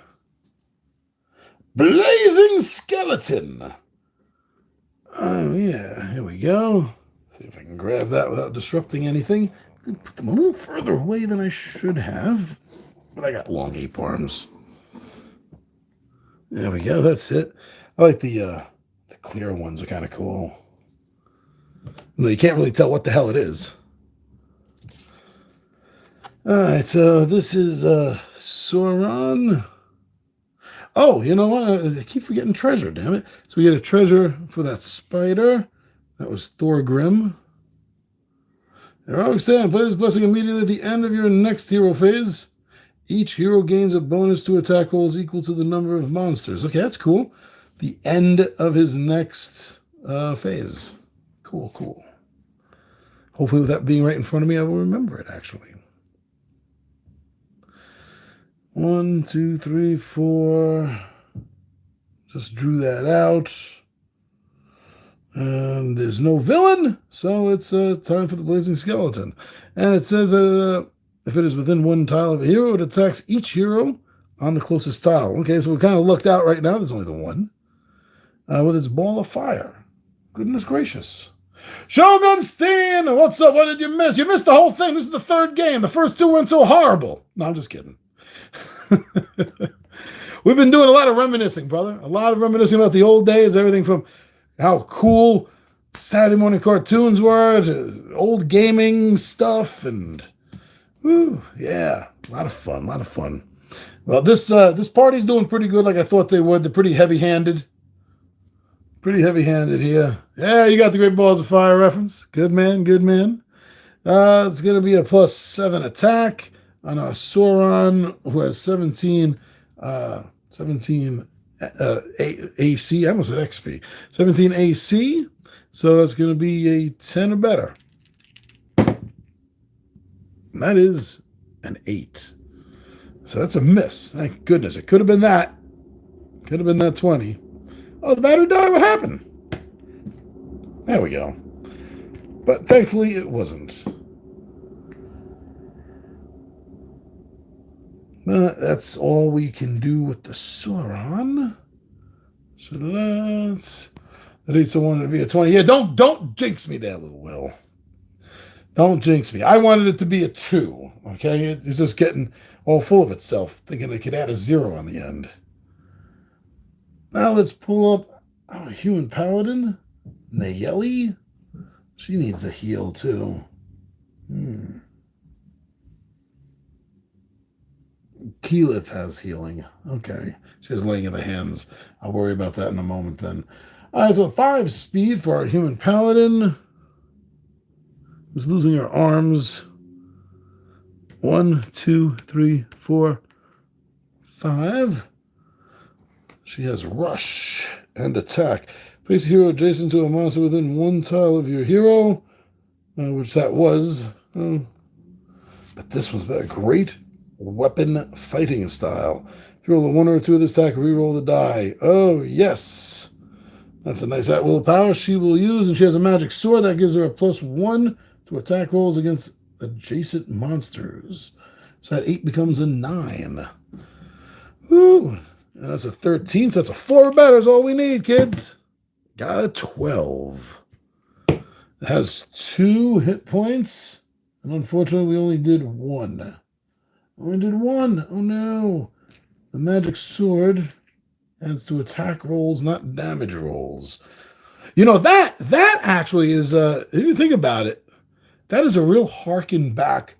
Blazing Skeleton. Oh, yeah. Here we go. See if I can grab that without disrupting anything. I put them a little further away than I should have. But I got long ape arms. There we go. That's it. I like the clear ones are kind of cool. Though you can't really tell what the hell it is. All right, so this is Sauron. Oh, you know what? I keep forgetting treasure, damn it. So we get a treasure for that spider. That was Thorgrim. Heroic stand. Play this blessing immediately at the end of your next hero phase. Each hero gains a bonus to attack rolls equal to the number of monsters. Okay, that's cool. The end of his next phase. Cool, cool. Hopefully with that being right in front of me, I will remember it, actually. 1, 2, 3, 4. Just drew that out. And there's no villain, so it's time for the Blazing Skeleton. And it says if it is within 1 tile of a hero, it attacks each hero on the closest tile. Okay, so we're kind of looked out right now. There's only the one. With its ball of fire. Goodness gracious. Shogun Steen! What's up? What did you miss? You missed the whole thing. This is the 3rd game. The first 2 went so horrible. No, I'm just kidding. We've been doing a lot of reminiscing, brother. A lot of reminiscing about the old days. Everything from how cool Saturday morning cartoons were to old gaming stuff. And, yeah, a lot of fun, a lot of fun. Well, this party's doing pretty good like I thought they would. They're pretty heavy-handed. Pretty heavy-handed here. Yeah, you got the Great Balls of Fire reference. Good man, good man. It's going to be a +7 attack on our Sauron, who has 17 AC. I almost said XP. 17 AC. So that's going to be a 10 or better. And that is an 8. So that's a miss. Thank goodness. It could have been that. Could have been that 20. Oh, the battery died. What happened? There we go. But thankfully it wasn't. But that's all we can do with the Sauron. So let's... At least I wanted to be a 20. Yeah, don't jinx me there, little Will. Don't jinx me. I wanted it to be a 2. Okay? It's just getting all full of itself, thinking it could add a 0 on the end. Now let's pull up our human paladin, Nayeli. She needs a heal too. Keyleth has healing. Okay. She has laying of the hands. I'll worry about that in a moment then. All right, so 5 speed for our human paladin. Who's losing her arms. 1, 2, 3, 4, 5. She has rush and attack. Place a hero adjacent to a monster within 1 tile of your hero, which that was. But this was a great weapon fighting style. If you roll a 1 or 2 of this attack, re-roll the die. Oh, yes. That's a nice at-will power she will use, and she has a magic sword that gives her a +1 to attack rolls against adjacent monsters. So that 8 becomes a 9. Woo! That's a 13, so that's a 4 or better is all we need, kids. Got a 12. It has 2 hit points, and unfortunately we only did 1. Only did 1. Oh no. The magic sword adds to attack rolls, not damage rolls. You know, that actually is, if you think about it, that is a real harken back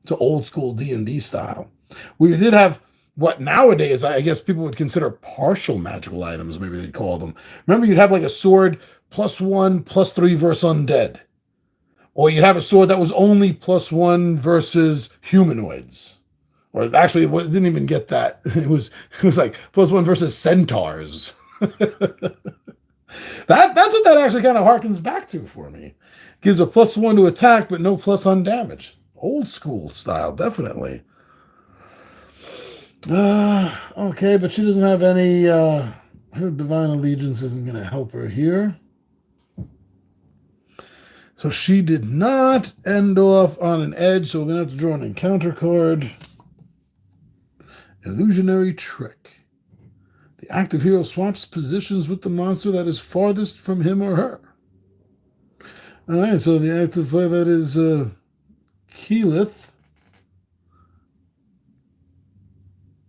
to old school D&D style. We did have what nowadays I guess people would consider partial magical items, maybe they'd call them. Remember, you'd have like a sword +1, +3 versus undead. Or you'd have a sword that was only +1 versus humanoids. Or actually, it didn't even get that. It was like +1 versus centaurs. That's what that actually kind of harkens back to for me. Gives a +1 to attack, but no plus on damage. Old school style, definitely. Okay, but she doesn't have any. Her divine allegiance isn't going to help her here. So she did not end off on an edge, so we're going to have to draw an encounter card. Illusionary Trick. The active hero swaps positions with the monster that is farthest from him or her. All right, so the active player, that is Keyleth.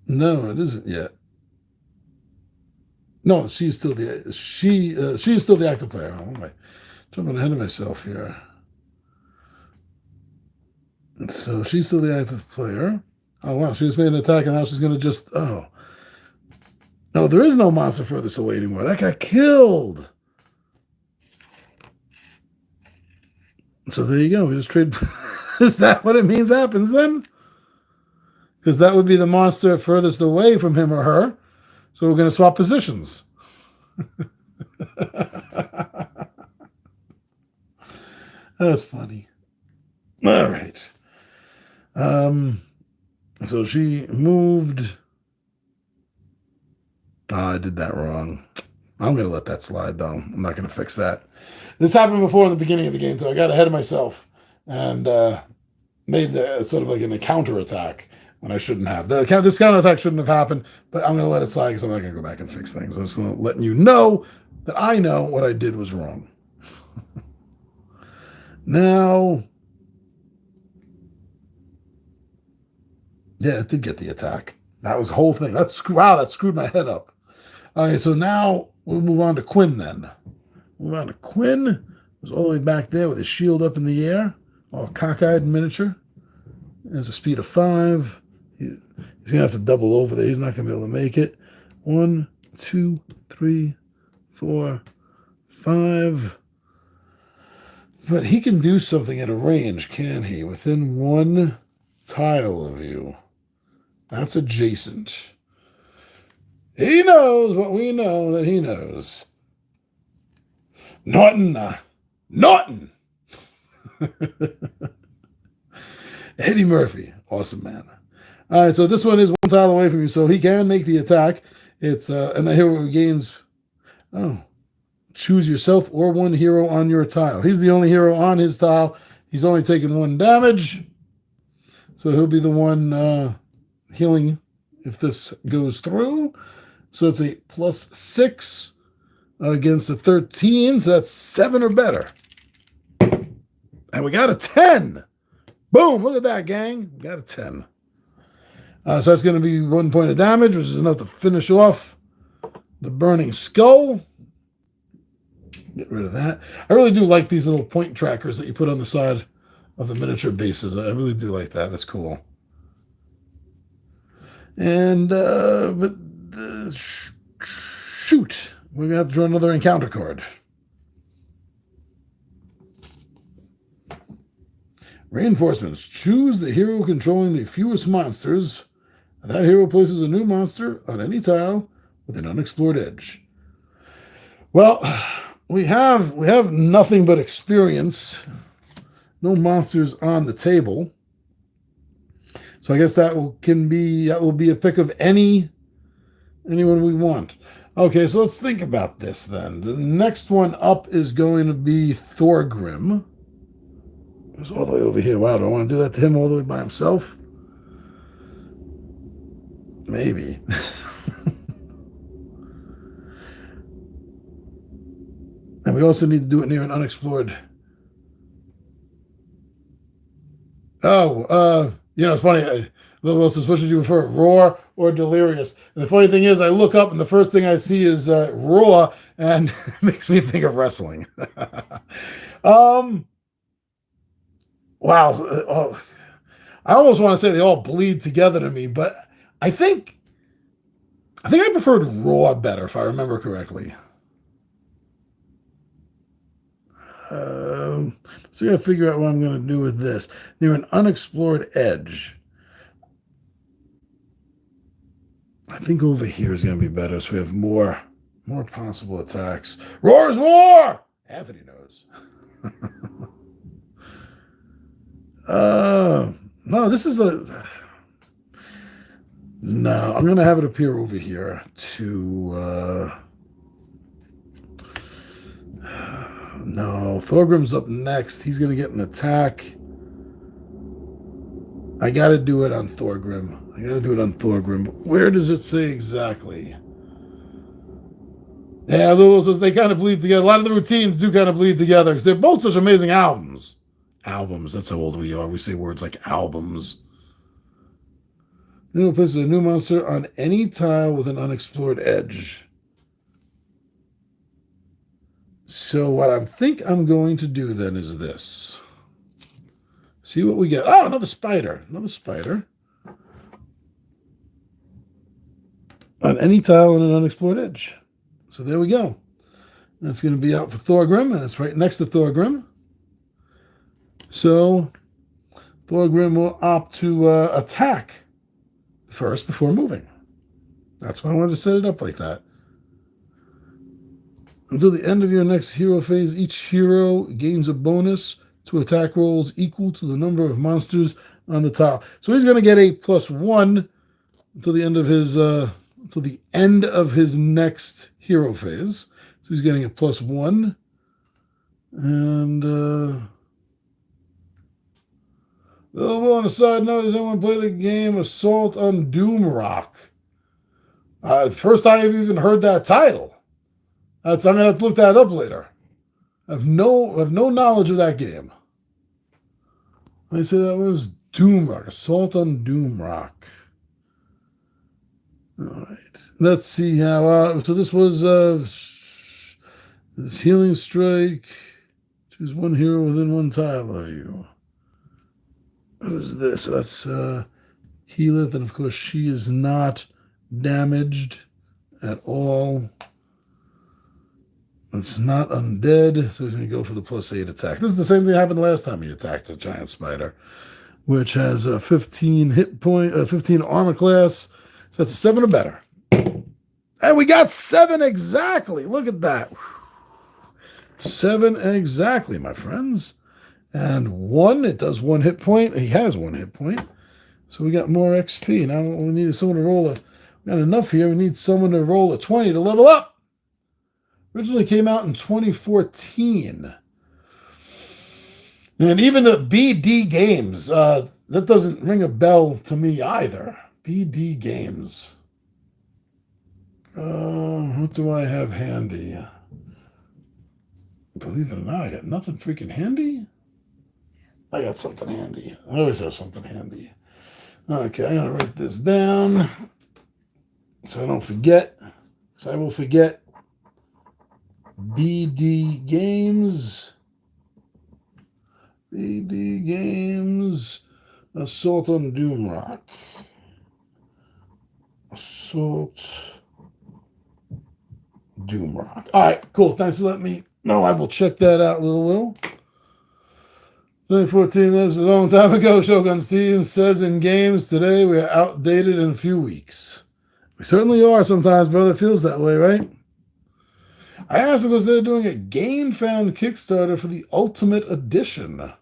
No, it isn't yet. No, she's still the she is still the active player. Oh my, jumping ahead of myself here. So she's still the active player. Oh wow, she just made an attack and now she's gonna just no, there is no monster furthest away anymore. That got killed. So there you go. We just trade. Is that what it means happens then? Because that would be the monster furthest away from him or her. So we're going to swap positions. That's funny. All right. So she moved. I did that wrong. I'm going to let that slide, though. I'm not going to fix that. This happened before in the beginning of the game, so I got ahead of myself and made sort of like a counter attack when I shouldn't have. This counter attack shouldn't have happened, but I'm going to let it slide because I'm not going to go back and fix things. I'm just letting you know that I know what I did was wrong. Now, yeah, it did get the attack. That was the whole thing. Wow, that screwed my head up. All right, so now we'll move on to Quinn then. Move on to Quinn. Who's all the way back there with his shield up in the air, all cockeyed and miniature. Has a speed of 5. He's going to have to double over there. He's not going to be able to make it. 1, 2, 3, 4, 5. But he can do something at a range, can he? Within 1 tile of you. That's adjacent. He knows what we know that he knows. Norton. Eddie Murphy. Awesome, man. All right, so this one is 1 tile away from you, so he can make the attack. It's and the hero gains. Choose yourself or 1 hero on your tile. He's the only hero on his tile. He's only taken 1 damage, so he'll be the one healing if this goes through. So it's a +6 against a 13, so that's 7 or better. And we got a 10. Boom, look at that, gang. We got a 10. So that's going to be 1 point of damage, which is enough to finish off the Burning Skull. Get rid of that. I really do like these little point trackers that you put on the side of the miniature bases. I really do like that. That's cool. And, shoot. We're going to have to draw another encounter card. Reinforcements. Choose the hero controlling the fewest monsters. That hero places a new monster on any tile with an unexplored edge. Well, we have nothing but experience. No monsters on the table. So I guess that will be a pick of anyone we want. Okay, so let's think about this then. The next one up is going to be Thorgrim. It's all the way over here. Wow, do I want to do that to him all the way by himself? Maybe. And we also need to do it near an unexplored. It's funny. A little Wilson, which would you prefer, Roar or Delirious? And the funny thing is, I look up and the first thing I see is Roar, and it makes me think of wrestling. Wow. I almost want to say they all bleed together to me, but I think I think I preferred raw better, if I remember correctly. So I gotta figure out what I'm gonna do with this. Near an unexplored edge. I think over here is gonna be better, so we have more possible attacks. Roar is war! Anthony knows. No, this is a... No, I'm going to have it appear over here to... No, Thorgrim's up next. He's going to get an attack. I got to do it on Thorgrim. Where does it say exactly? Yeah, they kind of bleed together. A lot of the routines do kind of bleed together because they're both such amazing albums. Albums, that's how old we are. We say words like albums. Then we'll place a new monster on any tile with an unexplored edge. So what I think I'm going to do then is this. See what we get. Oh, another spider. On any tile on an unexplored edge. So there we go. That's going to be out for Thorgrim, and it's right next to Thorgrim. So Thorgrim will opt to attack first before moving. That's why I wanted to set it up like that. Until the end of your next hero phase, each hero gains a bonus to attack rolls equal to the number of monsters on the tile. So he's going to get a +1 until the end of his next hero phase. So he's getting a +1. And on a side note, has anyone played the game Assault on Doomrock? First I've even heard that title. I'm gonna have to look that up later. I have no knowledge of that game. I say that was Doomrock, Assault on Doomrock. All right, let's see how. So this was this Healing Strike. Choose one hero within one tile of you. Who's this? That's Keyleth, and of course she is not damaged at all. It's not undead, so he's going to go for the +8 attack. This is the same thing that happened last time he attacked a giant spider, which has a 15 hit point, 15 armor class. So that's a 7 or better. And we got 7 exactly. Look at that. 7 exactly, my friends. And 1, it does 1 hit point. He has 1 hit point. So we got more XP. Now we need someone to roll we got enough here. We need someone to roll a 20 to level up. Originally came out in 2014. And even the BD games, that doesn't ring a bell to me either. BD games. What do I have handy? Believe it or not, I got nothing freaking handy. I got something handy. I always have something handy. Okay, I'm going to write this down so I don't forget. So I will forget. BD Games. BD Games. Assault on Doomrock. Assault Doomrock. All right, cool. Thanks for letting me know. I will check that out, Little Will. 2014, that's a long time ago. Shogun's team says in games today we are outdated in a few weeks. We certainly are sometimes, brother. It feels that way, right? I asked because they're doing a Game Found Kickstarter for the Ultimate Edition.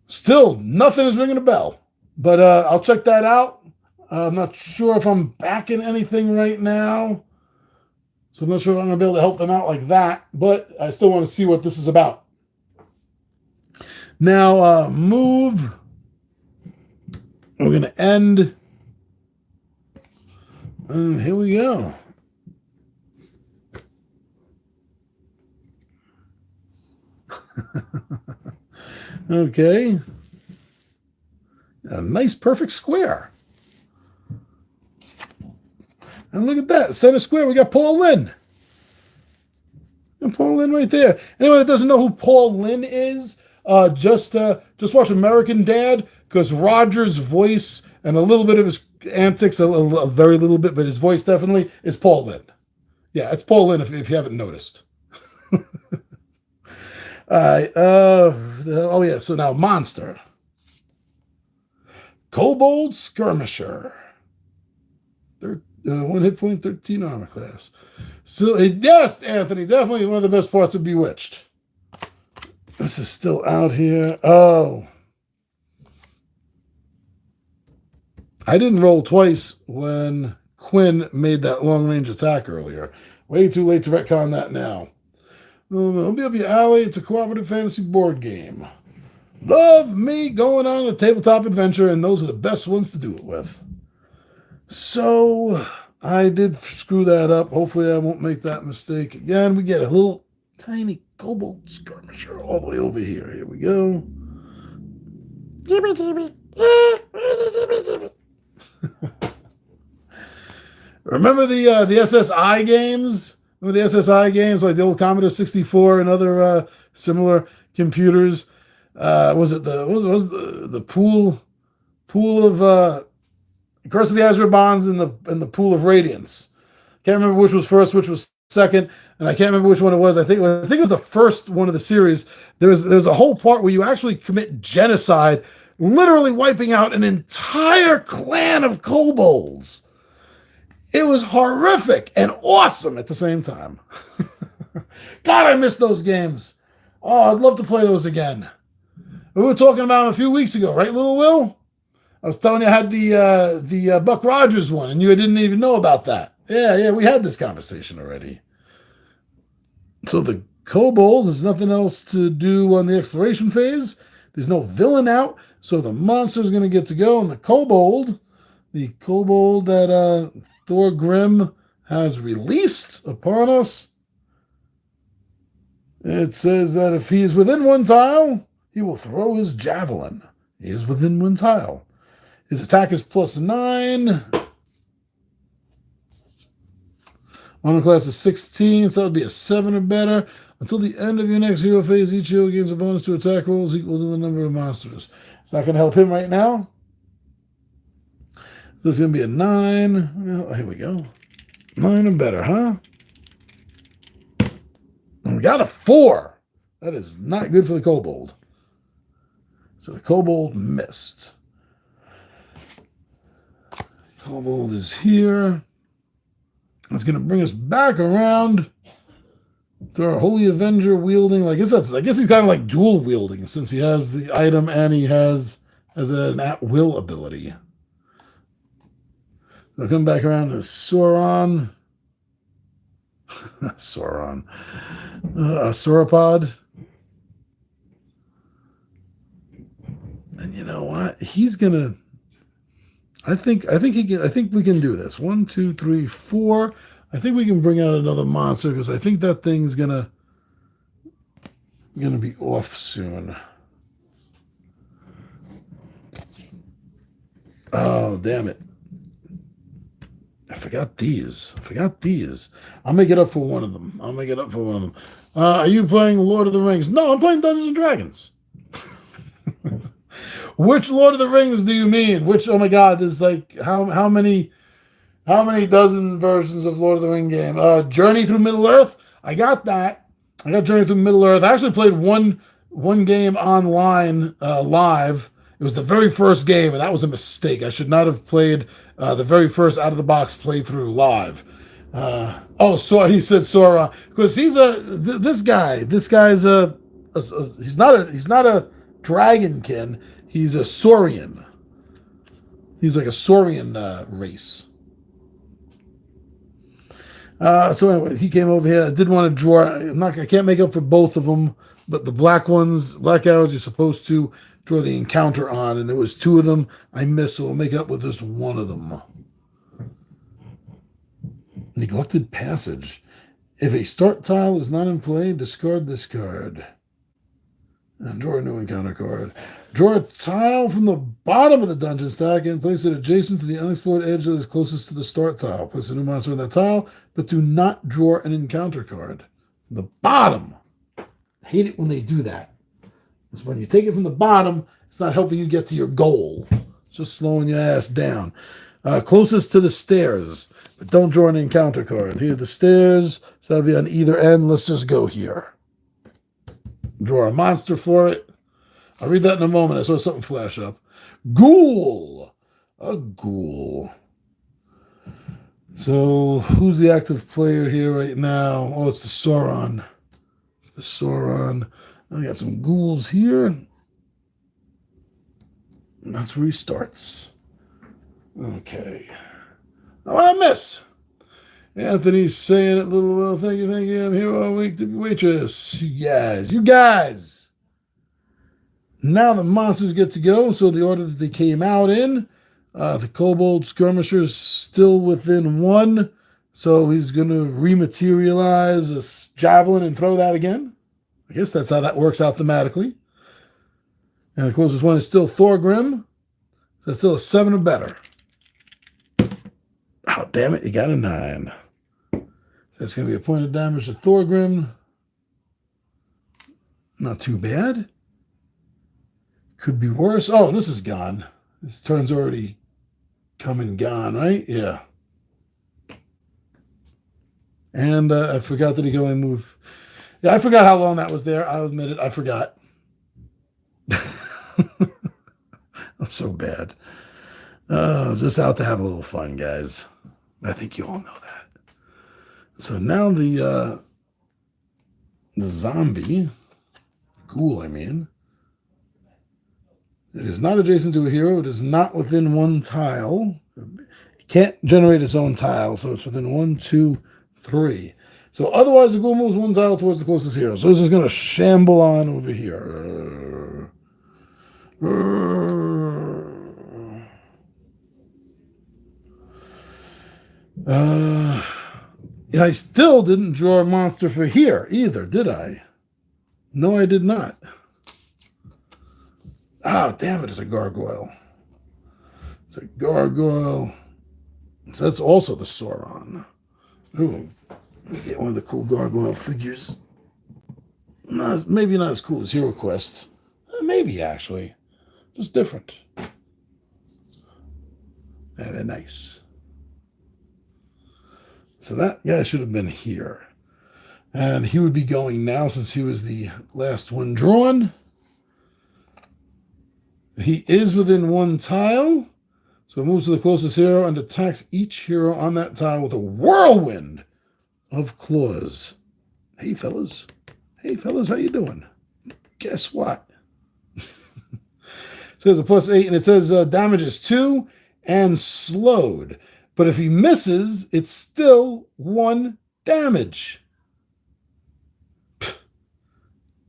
Still, nothing is ringing a bell. But I'll check that out. I'm not sure if I'm backing anything right now. So I'm not sure if I'm going to be able to help them out like that. But I still want to see what this is about. Now, move. We're going to end. And here we go. Okay. A nice perfect square. And look at that. Center square. We got Paul Lynn. And Paul Lynn right there. Anyone that doesn't know who Paul Lynn is, just watch American Dad, because Roger's voice and a little bit of his antics a very little bit, but his voice definitely is Paul Lynn. Yeah, it's Paul Lynn if you haven't noticed. All right. Oh, yeah. So now monster. Kobold Skirmisher. 1 hit point, 13 armor class. So, yes, Anthony, definitely one of the best parts of Bewitched. This is still out here. Oh. I didn't roll twice when Quinn made that long-range attack earlier. Way too late to retcon that now. It'll be up your alley. It's a cooperative fantasy board game. Love me going on a tabletop adventure, and those are the best ones to do it with. So, I did screw that up. Hopefully I won't make that mistake again. We get a little tiny Kobold Skirmisher all the way over here. Here we go. Remember the SSI games? Remember the SSI games, like the old Commodore 64 and other similar computers? Was it the pool of Curse of the Azure Bonds and the Pool of Radiance? Can't remember which was first, which was second, and I can't remember which one it was. I think it was the first one of the series. There was a whole part where you actually commit genocide, literally wiping out an entire clan of kobolds. It was horrific and awesome at the same time. God, I miss those games. Oh, I'd love to play those again. We were talking about them a few weeks ago, right, Little Will? I was telling you I had the Buck Rogers one, and you didn't even know about that. Yeah, we had this conversation already. So the kobold has nothing else to do on the exploration phase. There's no villain out, so the monster's going to get to go. And the kobold that Thor Grimm has released upon us, it says that if he is within 1 tile, he will throw his javelin. He is within 1 tile. His attack is +9. Armor class is 16, so that would be a 7 or better. Until the end of your next hero phase, each hero gains a bonus to attack rolls equal to the number of monsters. It's not going to help him right now. This is going to be a 9. Oh, here we go. 9 or better, huh? And we got a 4. That is not good for the kobold. So the kobold missed. Kobold is here. It's going to bring us back around to our Holy Avenger wielding. I guess he's kind of like dual wielding, since he has the item and he has an at-will ability. So come back around to Sauron. Sauron. Sauropod. And you know what? He's gonna. I think we can do this. 1, 2, 3, 4. I think we can bring out another monster because I think that thing's gonna be off soon. Oh, damn it. I forgot these. I'll make it up for one of them. Are you playing Lord of the Rings? No, I'm playing Dungeons and Dragons. Which Lord of the Rings do you mean? Which? Oh my God! There's like how many dozen versions of Lord of the Ring game? Journey Through Middle Earth. I got that. I got Journey Through Middle Earth. I actually played one game online live. It was the very first game, and that was a mistake. I should not have played the very first out of the box playthrough live. So he said Sauron because he's this guy's he's not a dragonkin. He's a Saurian. He's like a Saurian race. So anyway, he came over here. I did want to draw. I can't make up for both of them, but the black arrows, you're supposed to draw the encounter on, and there was 2 of them. I missed, so we'll make up with just 1 of them. Neglected Passage. If a start tile is not in play, discard this card. And draw a new encounter card. Draw a tile from the bottom of the dungeon stack and place it adjacent to the unexplored edge that is closest to the start tile. Place a new monster on that tile, but do not draw an encounter card. From the bottom. I hate it when they do that. It's when you take it from the bottom, it's not helping you get to your goal. It's just slowing your ass down. Closest to the stairs. But don't draw an encounter card. Here are the stairs. So that'll be on either end. Let's just go here. Draw a monster for it. I'll read that in a moment. I saw something flash up. Ghoul. A ghoul. So who's the active player here right now? Oh, it's the Sauron. It's the Sauron. I got some ghouls here. And that's where he starts. Okay. Now what I miss? Anthony's saying it, little well. Thank you. I'm here all week to be waitress. You guys. Now the monsters get to go. So the order that they came out in, the kobold skirmisher's still within 1. So he's going to rematerialize a javelin and throw that again. I guess that's how that works out thematically. And the closest one is still Thorgrim. So it's still a 7 or better. Oh, damn it. You got a 9. That's going to be a point of damage to Thorgrim. Not too bad. Could be worse. Oh, this is gone. This turn's already come and gone, right? Yeah. And I forgot that he can only move. Yeah, I forgot how long that was there. I'll admit it. I forgot. I'm so bad. Just out to have a little fun, guys. I think you all know that. So now the zombie, ghoul, I mean, it is not adjacent to a hero. It is not within 1 tile. It can't generate its own tile, so it's within 1, 2, 3. So otherwise, the ghoul moves 1 tile towards the closest hero. So this is going to shamble on over here. Yeah, I still didn't draw a monster for here either, did I? No, I did not. Oh, damn it, it's a gargoyle. It's a gargoyle. So that's also the Sauron. Ooh, let me get one of the cool gargoyle figures. Maybe not as cool as Hero Quest. Maybe, actually. Just different. Yeah, they're nice. So that guy should have been here. And he would be going now since he was the last one drawn. He is within 1 tile. So it moves to the closest hero and attacks each hero on that tile with a whirlwind of claws. Hey, fellas. Hey, fellas, how you doing? Guess what? It says a +8, and it says damage is 2 and slowed. But if he misses, it's still 1 damage.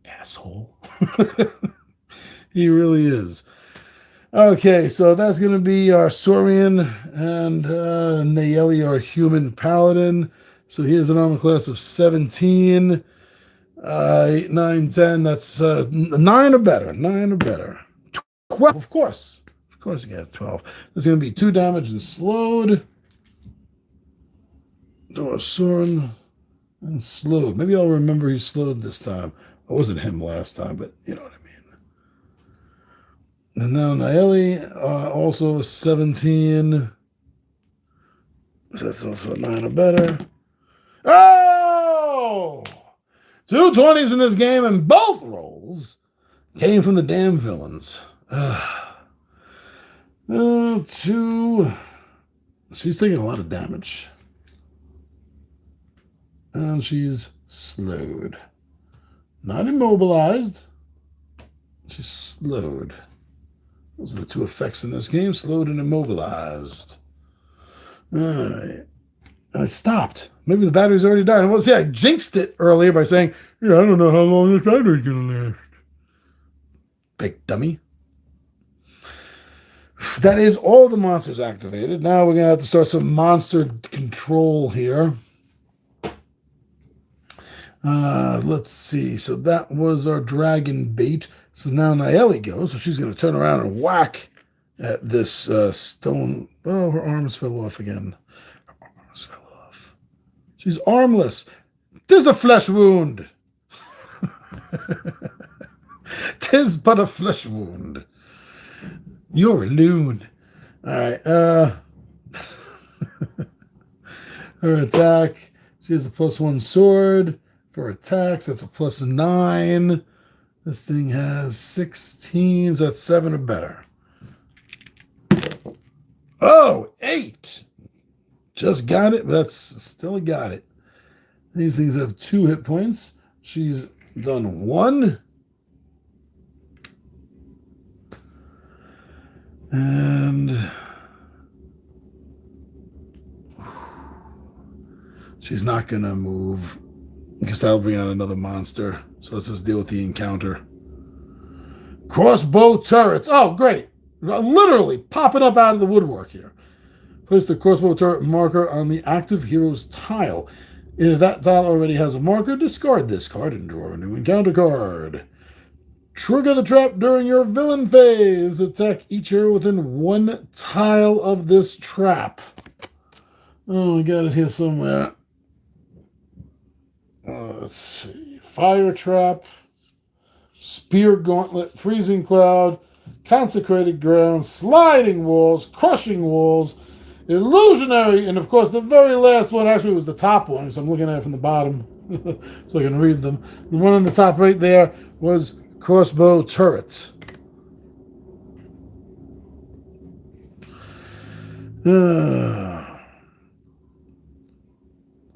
Asshole. He really is. Okay, so that's going to be our Saurian and Nayeli, our human paladin. So he has an armor class of 17. 8, 9, 10. That's 9 or better. 9 or better. 12, of course. Of course, you got 12. There's going to be 2 damage and slowed. Or Sauron and slowed. Maybe I'll remember he slowed this time. It wasn't him last time, but you know what I mean. And now Nayeli, also 17. So that's also a 9 or better. Oh! 2 20s in this game, and both rolls came from the damn villains. 2. She's taking a lot of damage. And she's slowed. Not immobilized. She's slowed. Those are the 2 effects in this game, slowed and immobilized. All right. I stopped. Maybe the battery's already died. Well, see, I jinxed it earlier by saying, yeah, I don't know how long this battery's going to last. Big dummy. That is all the monsters activated. Now we're going to have to start some monster control here. Let's see. So that was our dragon bait. So now Nayeli goes. So she's going to turn around and whack at this stone. Oh, her arms fell off again. Her arms fell off. She's armless. 'Tis a flesh wound. 'Tis but a flesh wound. You're a loon. All right. her attack. She has a +1 sword for attacks. That's a +9. This thing has 16, so that's 7 or better. Oh, 8. Just got it, but that's still got it. These things have 2 hit points. She's done 1. And she's not going to move because that'll bring out another monster. So let's just deal with the encounter. Crossbow turrets. Oh, great. Literally popping up out of the woodwork here. Place the crossbow turret marker on the active hero's tile. If that tile already has a marker, discard this card and draw a new encounter card. Trigger the trap during your villain phase. Attack each hero within 1 tile of this trap. Oh, we got it here somewhere. Let's see. Fire trap, spear gauntlet, freezing cloud, consecrated ground, sliding walls, crushing walls, illusionary, and of course the very last one actually was the top one, so I'm looking at it from the bottom so I can read them. The one on the top right there was crossbow turret.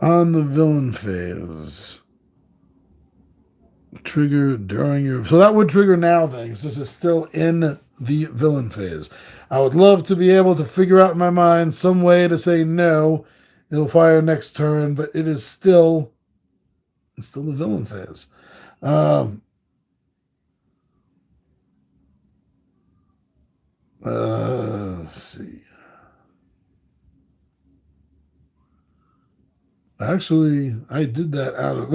On the villain phase. Trigger during your... So that would trigger now then, because this is still in the villain phase. I would love to be able to figure out in my mind some way to say no, it'll fire next turn, but it is still... It's still the villain phase. Let's see. Actually, I did that out of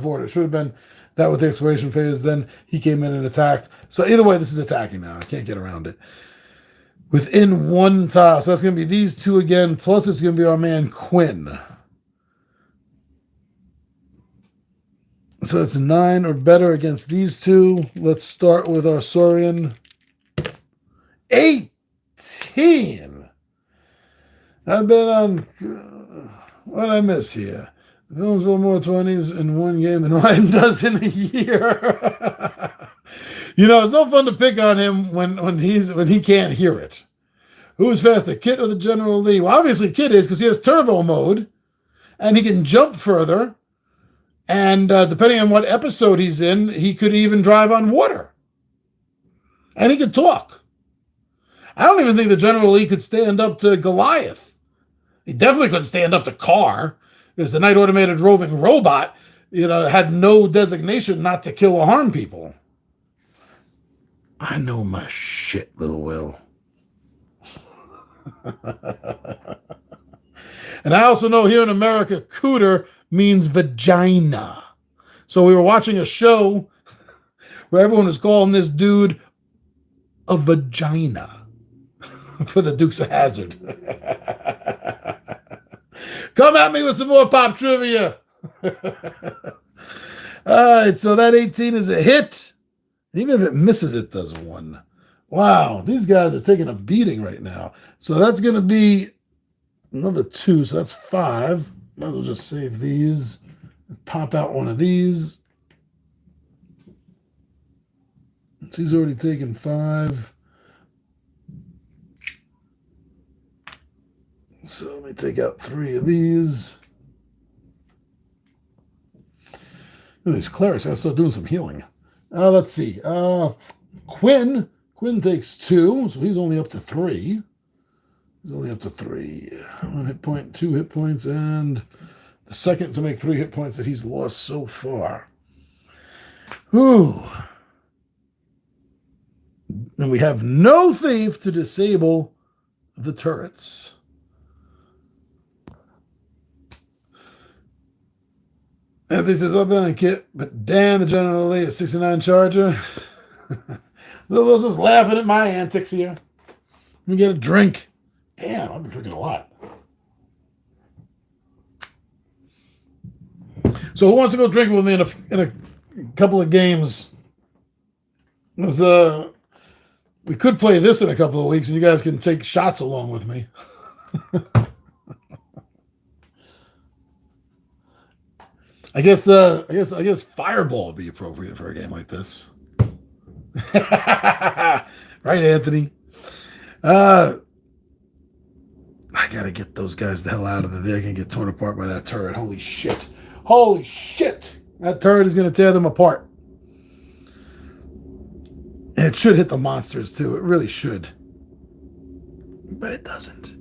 order. It should have been that with the exploration phase. Then he came in and attacked. So either way, this is attacking now. I can't get around it. Within 1 tile. So that's going to be these 2 again. Plus it's going to be our man Quinn. So it's 9 or better against these 2. Let's start with our Saurian. 18. I've been on... What did I miss here? The villains roll more 20s in 1 game than Ryan does in a year. It's no fun to pick on him when he can't hear it. Who's faster, Kit or the General Lee? Well, obviously Kit is, because he has turbo mode, and he can jump further. And depending on what episode he's in, he could even drive on water. And he could talk. I don't even think the General Lee could stand up to Goliath. He definitely couldn't stand up to Carr, because the Night Automated Roving Robot, had no designation not to kill or harm people. I know my shit, little Will. And I also know here in America, cooter means vagina. So we were watching a show where everyone was calling this dude a vagina for the Dukes of Hazzard. Come at me with some more pop trivia. All right, so that 18 is a hit. Even if it misses, it does 1. Wow, these guys are taking a beating right now. So that's going to be another 2, so that's 5. Might as well just save these. Pop out one of these. So he's already taken 5. So let me take out 3 of these. These clerics gotta start doing some healing. Let's see. Quinn takes 2, so he's only up to 3. He's only up to 3. 1 hit point, 2 hit points, and the second to make 3 hit points that he's lost so far. Whew. And we have no thief to disable the turrets. And this is up on a Kit, but damn, the General Lee is 69 Charger. They're just laughing at my antics here. Let me get a drink. Damn, I've been drinking a lot. So who wants to go drink with me in a couple of games? We could play this in a couple of weeks, and you guys can take shots along with me. I guess Fireball would be appropriate for a game like this. Right, Anthony? I gotta get those guys the hell out of there. They're gonna get torn apart by that turret. Holy shit. Holy shit. That turret is gonna tear them apart. And it should hit the monsters too. It really should. But it doesn't.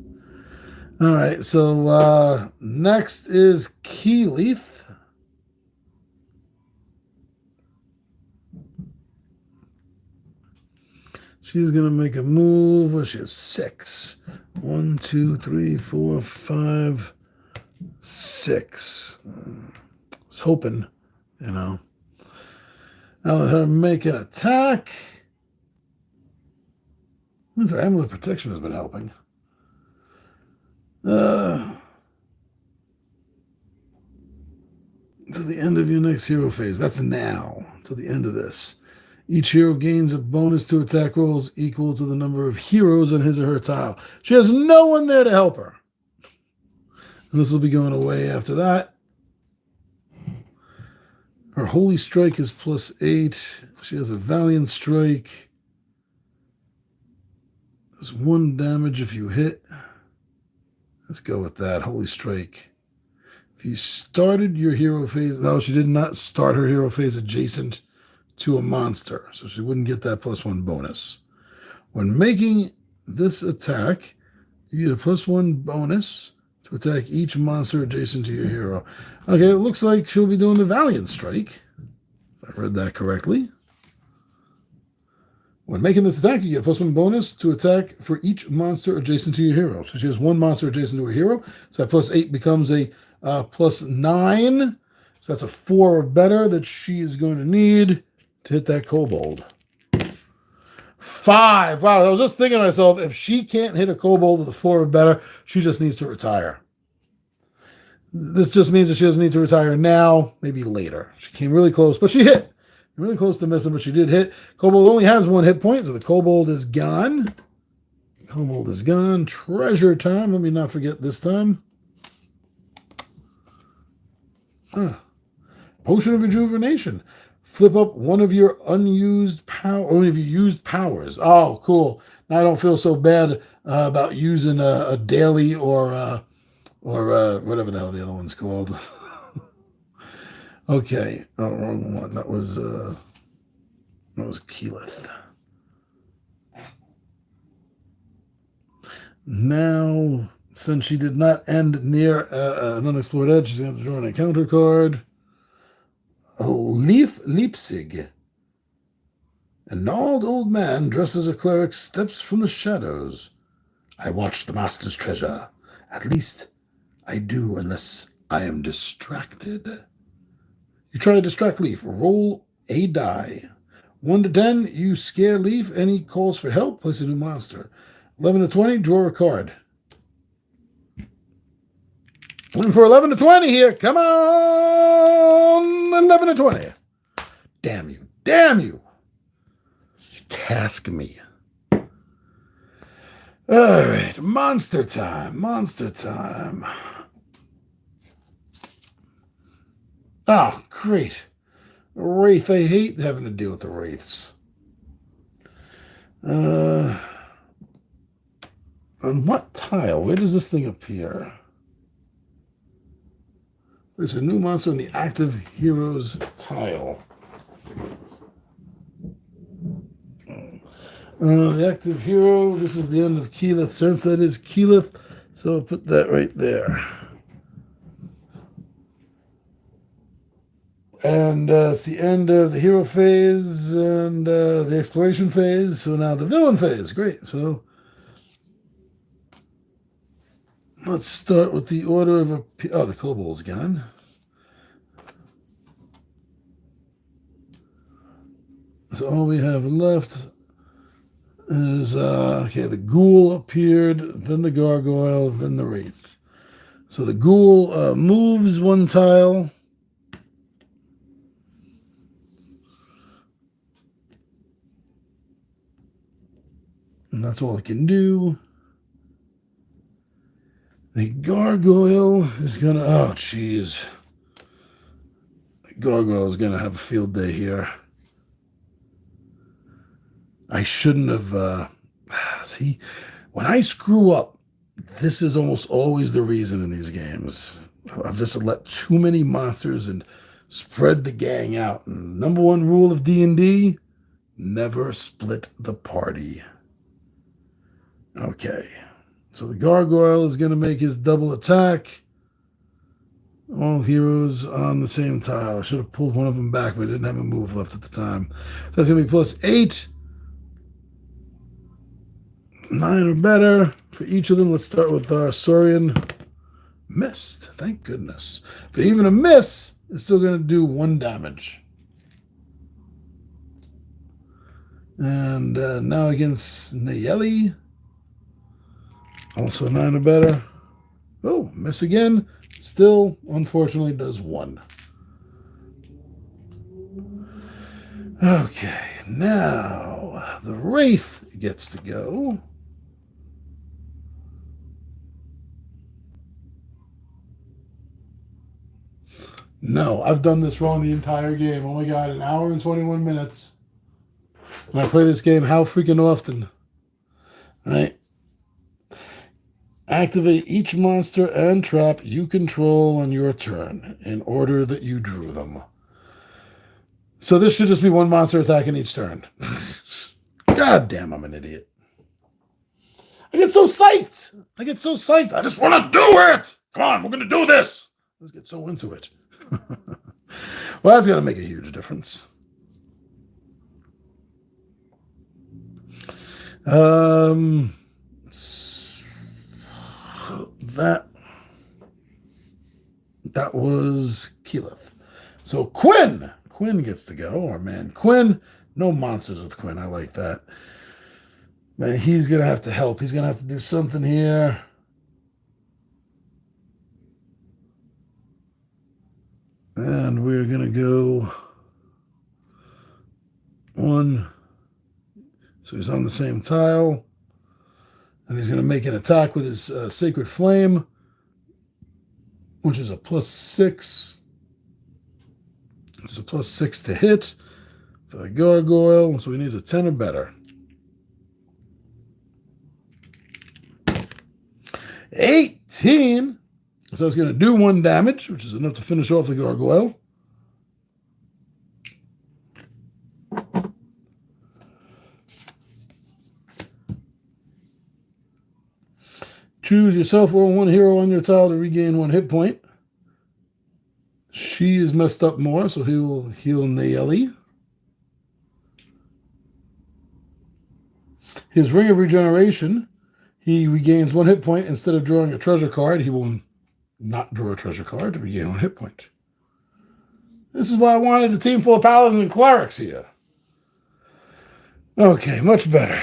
All right, so next is Keyleth. She's going to make a move. Well, she has 6. 1, 2, 3, 4, 5, 6. I was hoping, you know. I'll let her make an attack. Her amulet protection has been helping. To the end of your next hero phase. That's now. To the end of this. Each hero gains a bonus to attack rolls equal to the number of heroes on his or her tile. She has no one there to help her. And this will be going away after that. Her Holy Strike is +8. She has a Valiant Strike. There's 1 damage if you hit. Let's go with that. Holy Strike. If you started your hero phase... No, she did not start her hero phase adjacent to a monster, so she wouldn't get that +1 bonus. When making this attack, you get a +1 bonus to attack each monster adjacent to your hero. Okay, it looks like she'll be doing the Valiant Strike, if I read that correctly. When making this attack, you get a +1 bonus to attack for each monster adjacent to your hero. So she has 1 monster adjacent to her hero, so that +8 becomes a +9. So that's a 4 or better that she is going to need to hit that kobold. 5. Wow, I was just thinking to myself, if she can't hit a kobold with a 4 or better, she just needs to retire. This just means that she doesn't need to retire now, maybe later. She came really close, but she hit. Really close to missing, but she did hit. Kobold only has 1 hit point, so the kobold is gone. Kobold is gone. Treasure time. Let me not forget this time. Potion of Rejuvenation. Flip up one of your unused used powers. Oh, cool. Now I don't feel so bad about using a daily or whatever the hell the other one's called. Okay. Oh, wrong one. That was Keyleth. Now, since she did not end near an unexplored edge, she's going to have to draw an encounter card. Leipzig. A gnarled old man dressed as a cleric steps from the shadows. I watch the master's treasure. At least I do, unless I am distracted. You try to distract Leaf. Roll a die. 1 to 10, you scare Leaf, and he calls for help. Place a new monster. 11 to 20, draw a card. Looking for 11 to 20 here. Come on! 11 to 20. Damn you. Damn you. Task me. All right. Monster time. Monster time. Oh, great. Wraith. I hate having to deal with the Wraiths. On what tile? Where does this thing appear? There's a new monster in the active heroes tile. The active hero, this is the end of Keyleth's turn, so that is Keyleth, so I'll put that right there. And it's the end of the hero phase and the exploration phase, so now the villain phase. Great, so let's start with the order of the kobold's gone. So all we have left is, the ghoul appeared, then the gargoyle, then the wraith. So the ghoul moves 1 tile. And that's all it can do. The gargoyle is gonna, oh, jeez. Gargoyle is going to have a field day here. I shouldn't have... see, when I screw up, this is almost always the reason in these games. I've just let too many monsters and spread the gang out. And number one rule of D&D, never split the party. Okay, so the Gargoyle is going to make his double attack. All heroes on the same tile. I should have pulled one of them back, but I didn't have a move left at the time. So that's going to be +8. 9 or better for each of them. Let's start with our Saurian. Missed. Thank goodness. But even a miss is still going to do 1 damage. And now against Nayeli. Also 9 or better. Oh, miss again. Still, unfortunately, does 1. Okay, now the Wraith gets to go. No, I've done this wrong the entire game. Oh my god, 1 hour and 21 minutes. And I play this game how freaking often? All right. Activate each monster and trap you control on your turn in order that you drew them. So this should just be 1 monster attacking each turn. God damn, I'm an idiot. I get so psyched. I just want to do it. Come on, we're going to do this. Let's get so into it. Well, that's going to make a huge difference. That was Keyleth. So Quinn gets to go. Our man Quinn. No monsters with Quinn. I like that. Man, he's going to have to help. He's going to have to do something here. And we're going to go 1. So he's on the same tile. And he's going to make an attack with his Sacred Flame, which is a +6. It's a +6 to hit for the Gargoyle. So he needs a 10 or better. 18. So it's going to do 1 damage, which is enough to finish off the Gargoyle. Choose yourself or 1 hero on your tile to regain 1 hit point. She is messed up more, so he will heal Nayeli. His Ring of Regeneration, he regains 1 hit point. Instead of drawing a treasure card, he will not draw a treasure card to regain 1 hit point. This is why I wanted a team full of paladins and clerics here. Okay, much better.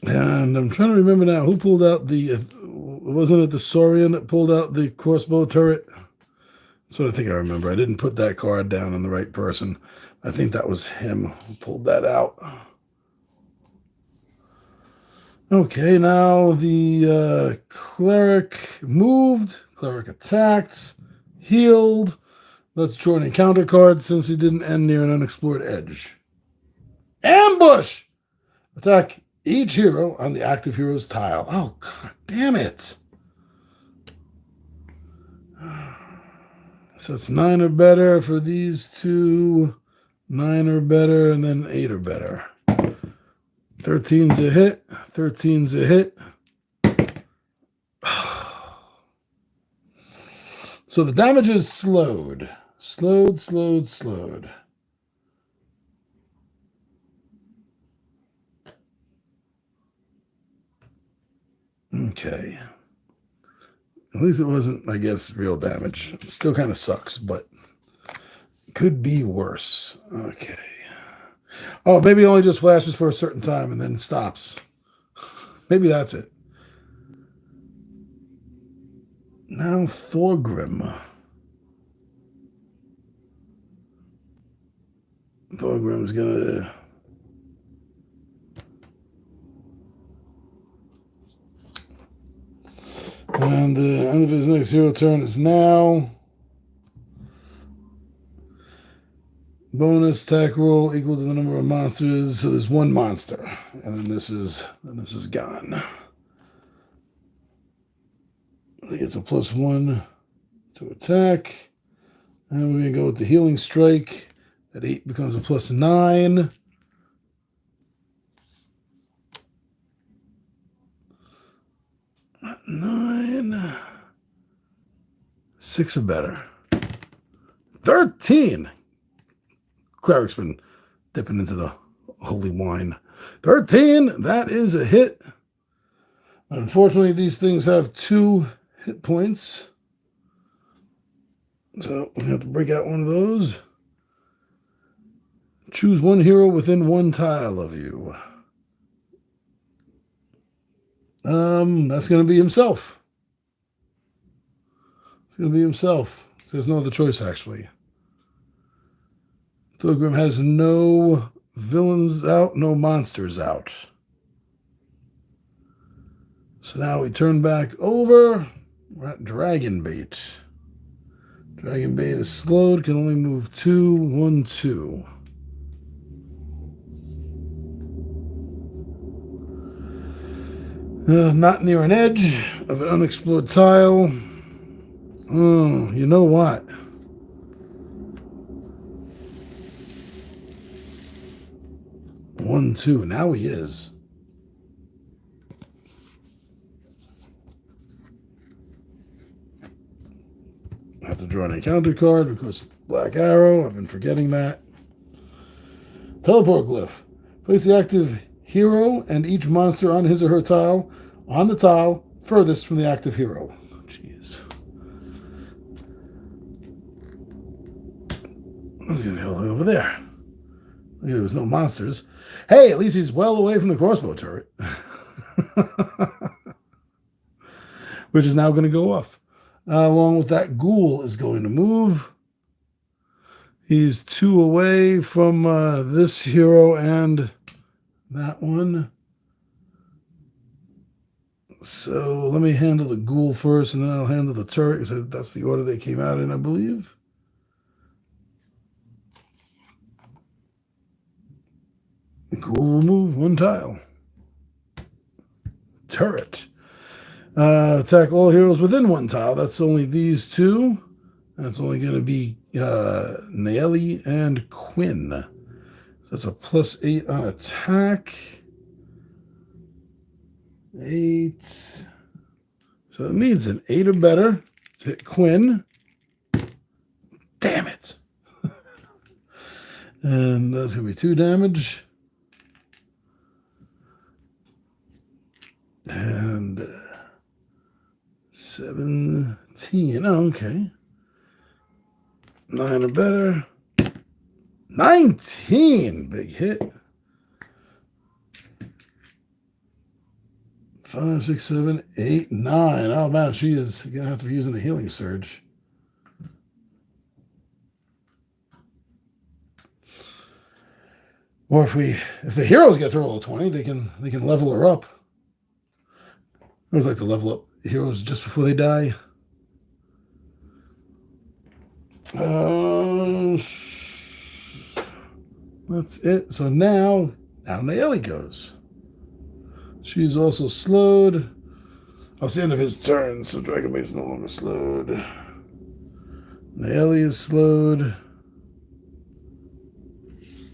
And I'm trying to remember now who pulled out the... wasn't it the Saurian that pulled out the crossbow turret? That's what I think I remember. I didn't put that card down on the right person. I think that was him who pulled that out. Okay, now the cleric moved. Cleric attacked. Healed. Let's draw an encounter card since he didn't end near an unexplored edge. Ambush! Attack each hero on the active hero's tile. Oh, god damn it. So it's 9 or better for these 2. 9 or better, and then 8 or better. 13's a hit. 13's a hit. So the damage is slowed. Slowed. Okay. At least it wasn't, I guess, real damage. It still kind of sucks, but could be worse. Okay. Oh, maybe it only just flashes for a certain time and then stops. Maybe that's it. Now Thorgrim. Thorgrim's gonna... End of his next hero turn is now. Bonus attack roll equal to the number of monsters. So there's one monster, and then this is gone. He gets a +1 to attack. And we're gonna go with the healing strike. That 8 becomes a +9. Nine. 6 or better. 13. Cleric's been dipping into the holy wine. 13. That is a hit. Unfortunately, these things have 2 hit points. So we have to break out one of those. Choose one hero within one tile of you. That's going to be himself. It's going to be himself. So there's no other choice, actually. Thilgrim has no villains out, no monsters out. So now we turn back over. We're at Dragonbait. Dragonbait is slowed, can only move 2, 1, 2. Not near an edge of an unexplored tile. Oh, you know what? One, 2. Now he is. I have to draw an encounter card because Black Arrow. I've been forgetting that. Teleport glyph. Place the active hero and each monster on his or her tile on the tile furthest from the active hero. Jeez. Let's get over there. There was no monsters. Hey, at least he's well away from the crossbow turret. Which is now going to go off. Along with that, Ghoul is going to move. He's 2 away from this hero and that one. So let me handle the Ghoul first, and then I'll handle the turret, because that's the order they came out in, I believe. The Ghoul will move 1 tile. Turret. Attack all heroes within 1 tile. That's only these 2. That's only going to be Naeli and Quinn. So that's a +8 on attack. 8. So it needs an 8 or better to hit Quinn. Damn it. And that's going to be 2 damage. And 17. Oh, okay. 9 or better. 19. Big hit. 5, 6, 7, 8, 9. Oh, man, she is going to have to be using a healing surge. Or if the heroes get to roll a 20, they can level her up. I always like to level up heroes just before they die. That's it. So now Naeli goes. She's also slowed. Oh, it's the end of his turn, so Dragonbait is no longer slowed. Naeli is slowed.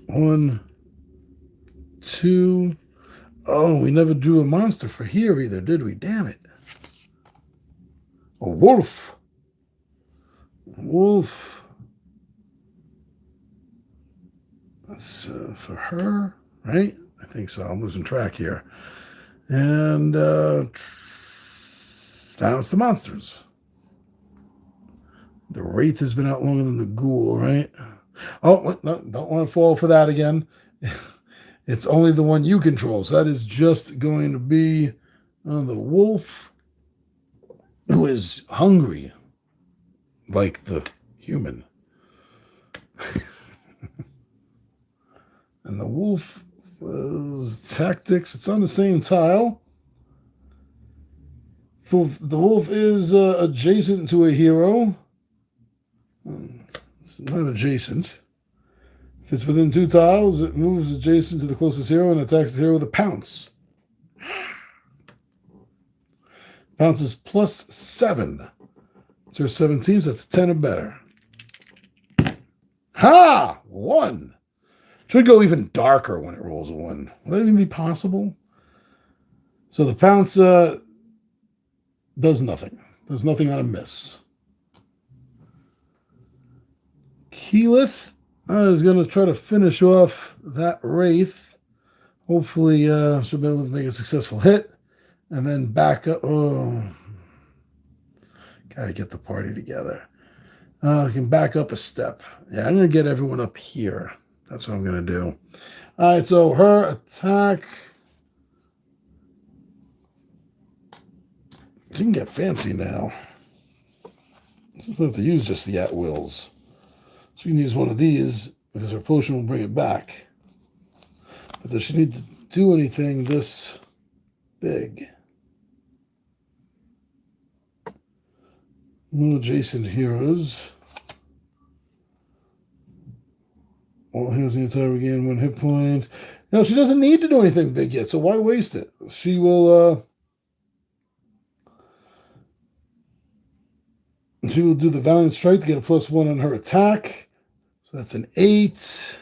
1, 2. Oh, we never drew a monster for here either, did we? Damn it. A wolf. Wolf. That's for her, right? I think so. I'm losing track here. And now it's the monsters. The Wraith has been out longer than the Ghoul, right? Oh, no, don't want to fall for that again. It's only the one you control. So that is just going to be the wolf, who is hungry like the human. And the wolf is tactics. It's on the same tile. The wolf is adjacent to a hero. It's not adjacent. If it's within 2 tiles, it moves adjacent to the closest hero and attacks the hero with a pounce. Pounce is +7. It's her 17, so that's 10 or better. Ha! 1. Should go even darker when it rolls a 1. Will that even be possible? So the pounce does nothing. Does nothing on a miss. Keyleth is going to try to finish off that Wraith. Hopefully she'll be able to make a successful hit. And then back up. Oh, got to get the party together. I can back up a step. Yeah, I'm going to get everyone up here. That's what I'm going to do. All right, so her attack. She can get fancy now. She doesn't have to use just the at-wills. She can use one of these because her potion will bring it back. But does she need to do anything this big? No adjacent heroes. All heroes in the entire regain 1 hit point. No, she doesn't need to do anything big yet, so why waste it? She will do the Valiant Strike to get a +1 on her attack. So that's an 8.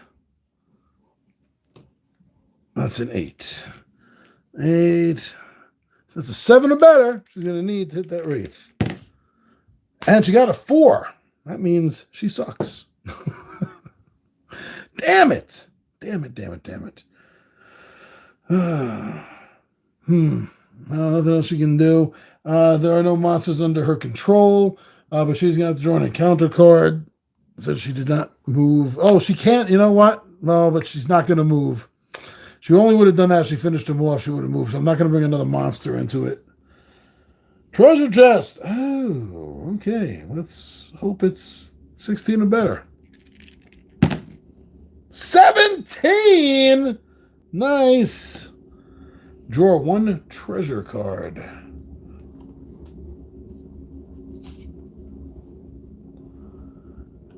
That's an 8. 8. So that's a 7 or better. She's going to need to hit that Wraith. And she got a 4. That means she sucks. Damn it. Damn it. Nothing else she can do. There are no monsters under her control. But she's going to have to draw an encounter card. Since she did not move. Oh, she can't. You know what? No, but she's not going to move. She only would have done that if she finished him off. She would have moved. So I'm not going to bring another monster into it. Treasure chest. Oh, okay. Let's hope it's 16 or better. 17! Nice. Draw 1 treasure card.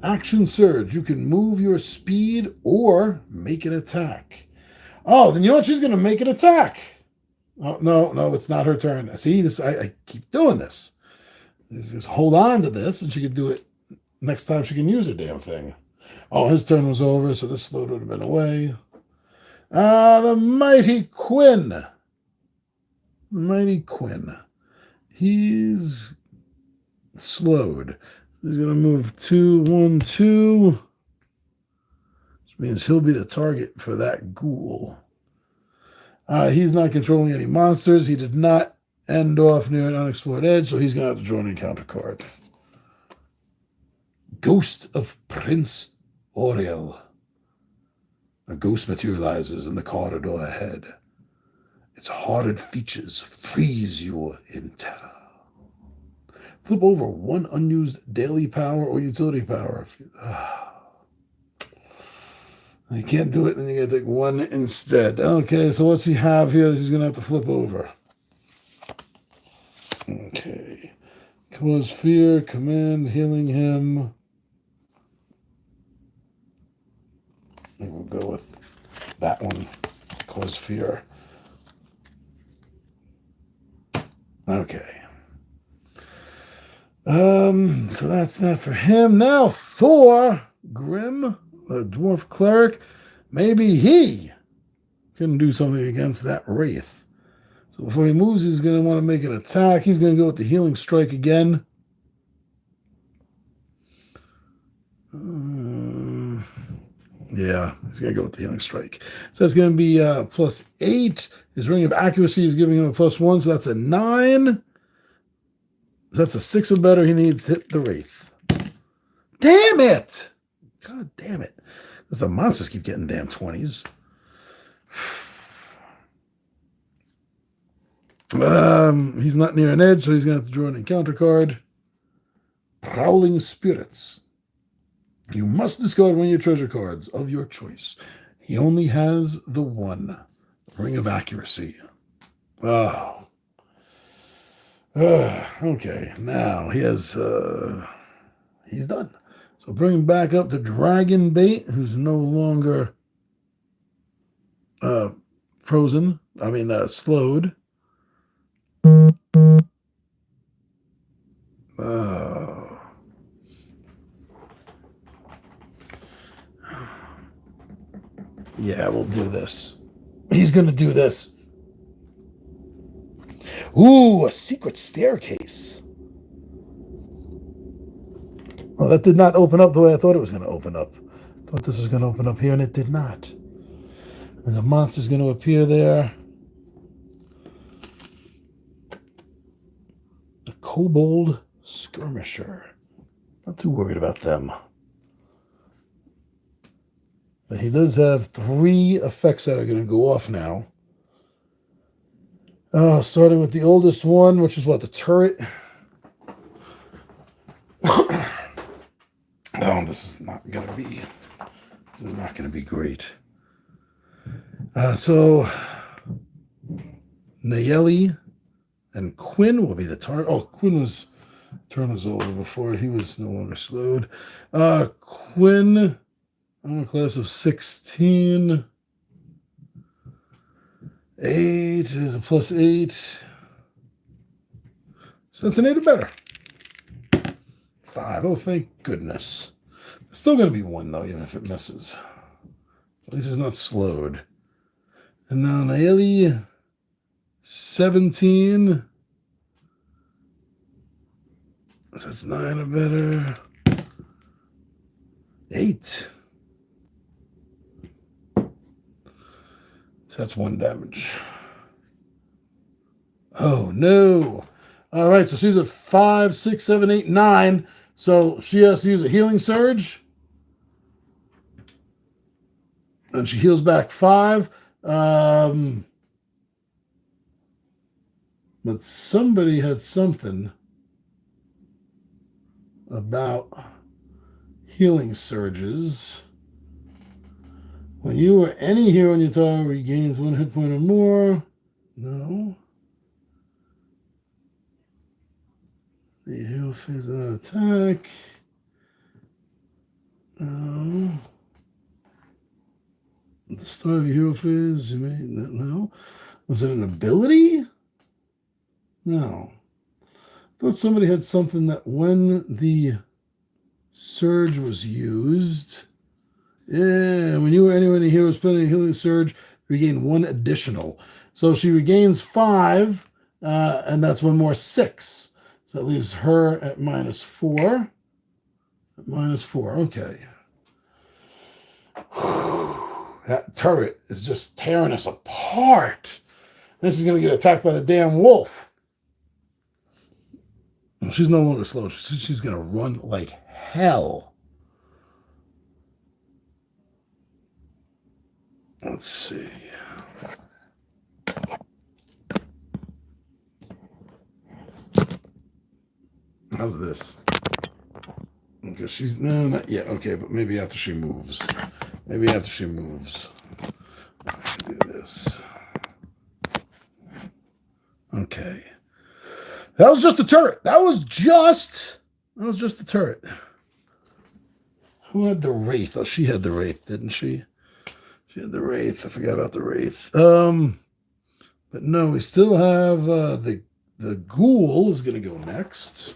Action Surge. You can move your speed or make an attack. Oh, then you know what? She's going to make an attack. Oh, no, it's not her turn. See, this I keep doing this. Just hold on to this, and she can do it next time she can use her damn thing. Oh, his turn was over, so this load would have been away. The Mighty Quinn. The Mighty Quinn. He's slowed. He's going to move 2, 1, 2. Which means he'll be the target for that ghoul. He's not controlling any monsters. He did not end off near an unexplored edge, so he's going to have to draw an encounter card. Ghost of Prince Oriel. A ghost materializes in the corridor ahead. Its horrid features freeze you in terror. Flip over 1 unused daily power or utility power. You can't do it, then you gotta take 1 instead. Okay, so what's he have here that he's gonna have to flip over? Okay. Cause fear, command, healing him. And we'll go with that one. Cause fear. Okay. So that's that for him. Now Thor Grim, the dwarf cleric, maybe he can do something against that Wraith. So before he moves, he's going to want to make an attack. He's going to go with the healing strike again. Yeah, he's going to go with the healing strike. So it's going to be +8. His ring of accuracy is giving him a +1, so that's a 9. That's a 6 or better. He needs to hit the Wraith. Damn it! God damn it. Because the monsters keep getting damn 20s. He's not near an edge, so he's going to have to draw an encounter card. Prowling Spirits. You must discard one of your treasure cards of your choice. He only has the 1. Ring of Accuracy. Oh. Okay, now he has, he's done. So bring him back up to Dragon Bait, who's no longer frozen. I mean, slowed. Yeah, we'll do this. He's going to do this. Ooh, a secret staircase. Well, that did not open up the way I thought it was going to open up. I thought this was going to open up here, and it did not. There's a monster's going to appear there. The Kobold Skirmisher. Not too worried about them. But he does have 3 effects that are going to go off now. Starting with the oldest one, which is what, the turret. Oh, this is not going to be great. So Nayeli and Quinn will be the target. Oh, Quinn's turn was over before. He was no longer slowed. Quinn, I'm a class of 16. 8 is a +8. So that's an 8 or better. 5. Oh, thank goodness. It's still going to be 1, though, even if it misses. At least it's not slowed. And now Nayeli, 17. So that's 9 or better. 8. So that's 1 damage. Oh, no. All right, so she's at 5, 6, 7, 8, 9. So she has to use a healing surge. And she heals back 5. But somebody had something about healing surges. When you or any hero in your tower regains 1 hit point or more. No. The hero fails an attack. No. At the start of your hero phase, you may. No. Was it an ability? No. I thought somebody had something that when the surge was used. Yeah, when you or anyone in a hero spending a healing surge, regain 1 additional. So she regains 5, and that's 1 more 6. So that leaves her at -4. At -4, okay. That turret is just tearing us apart. This is going to get attacked by the damn wolf. She's no longer slow. She's going to run like hell. Let's see. How's this? Okay, she's no, not yet. Okay, but maybe after she moves. Maybe after she moves. I can do this. Okay. That was just the turret. That was just the turret. Who had the Wraith? Oh, she had the Wraith, didn't she? She had the Wraith. I forgot about the Wraith. But no, we still have the Ghoul is going to go next.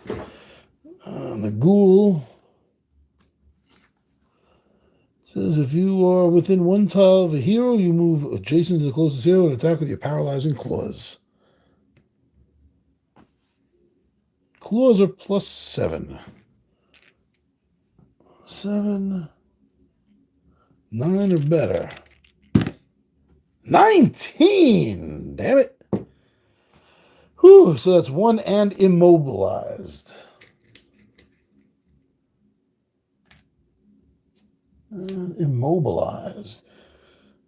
The Ghoul says if you are within 1 tile of a hero, you move adjacent to the closest hero and attack with your paralyzing claws. Claws are +7. 7. 9 or better. 19! Damn it. Whew, so that's 1 and immobilized. And immobilized.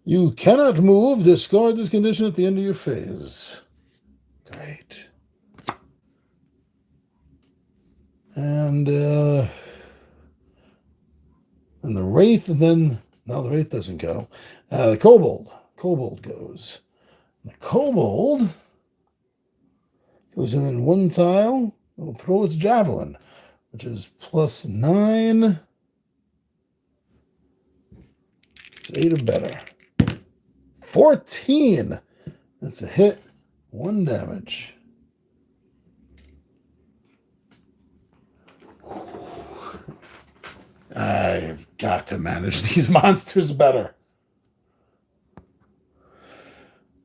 You cannot move. Discard this condition at the end of your phase. Great. And the Wraith, and then no, the Wraith doesn't go. The Kobold goes. The Kobold Goes in one tile. It'll throw its javelin, which is +9. It's 8 or better. 14. That's a hit. 1 damage. I've got to manage these monsters better.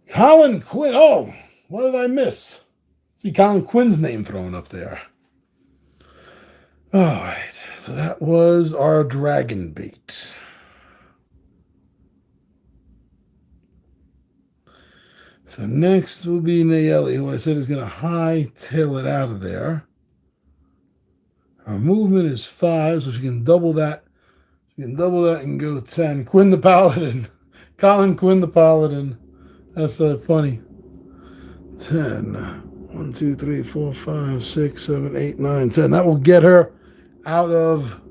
Colin Quinn. Oh, what did I miss? See Colin Quinn's name thrown up there. All right. So that was our dragon bait. So next will be Nayeli, who I said is going to hightail it out of there. Her movement is 5, so she can double that. She can double that and go 10. Quinn the Paladin. Colin Quinn the Paladin. That's funny. 10. 1, 2, 3, 4, 5, 6, 7, 8, 9, 10. That will get her out of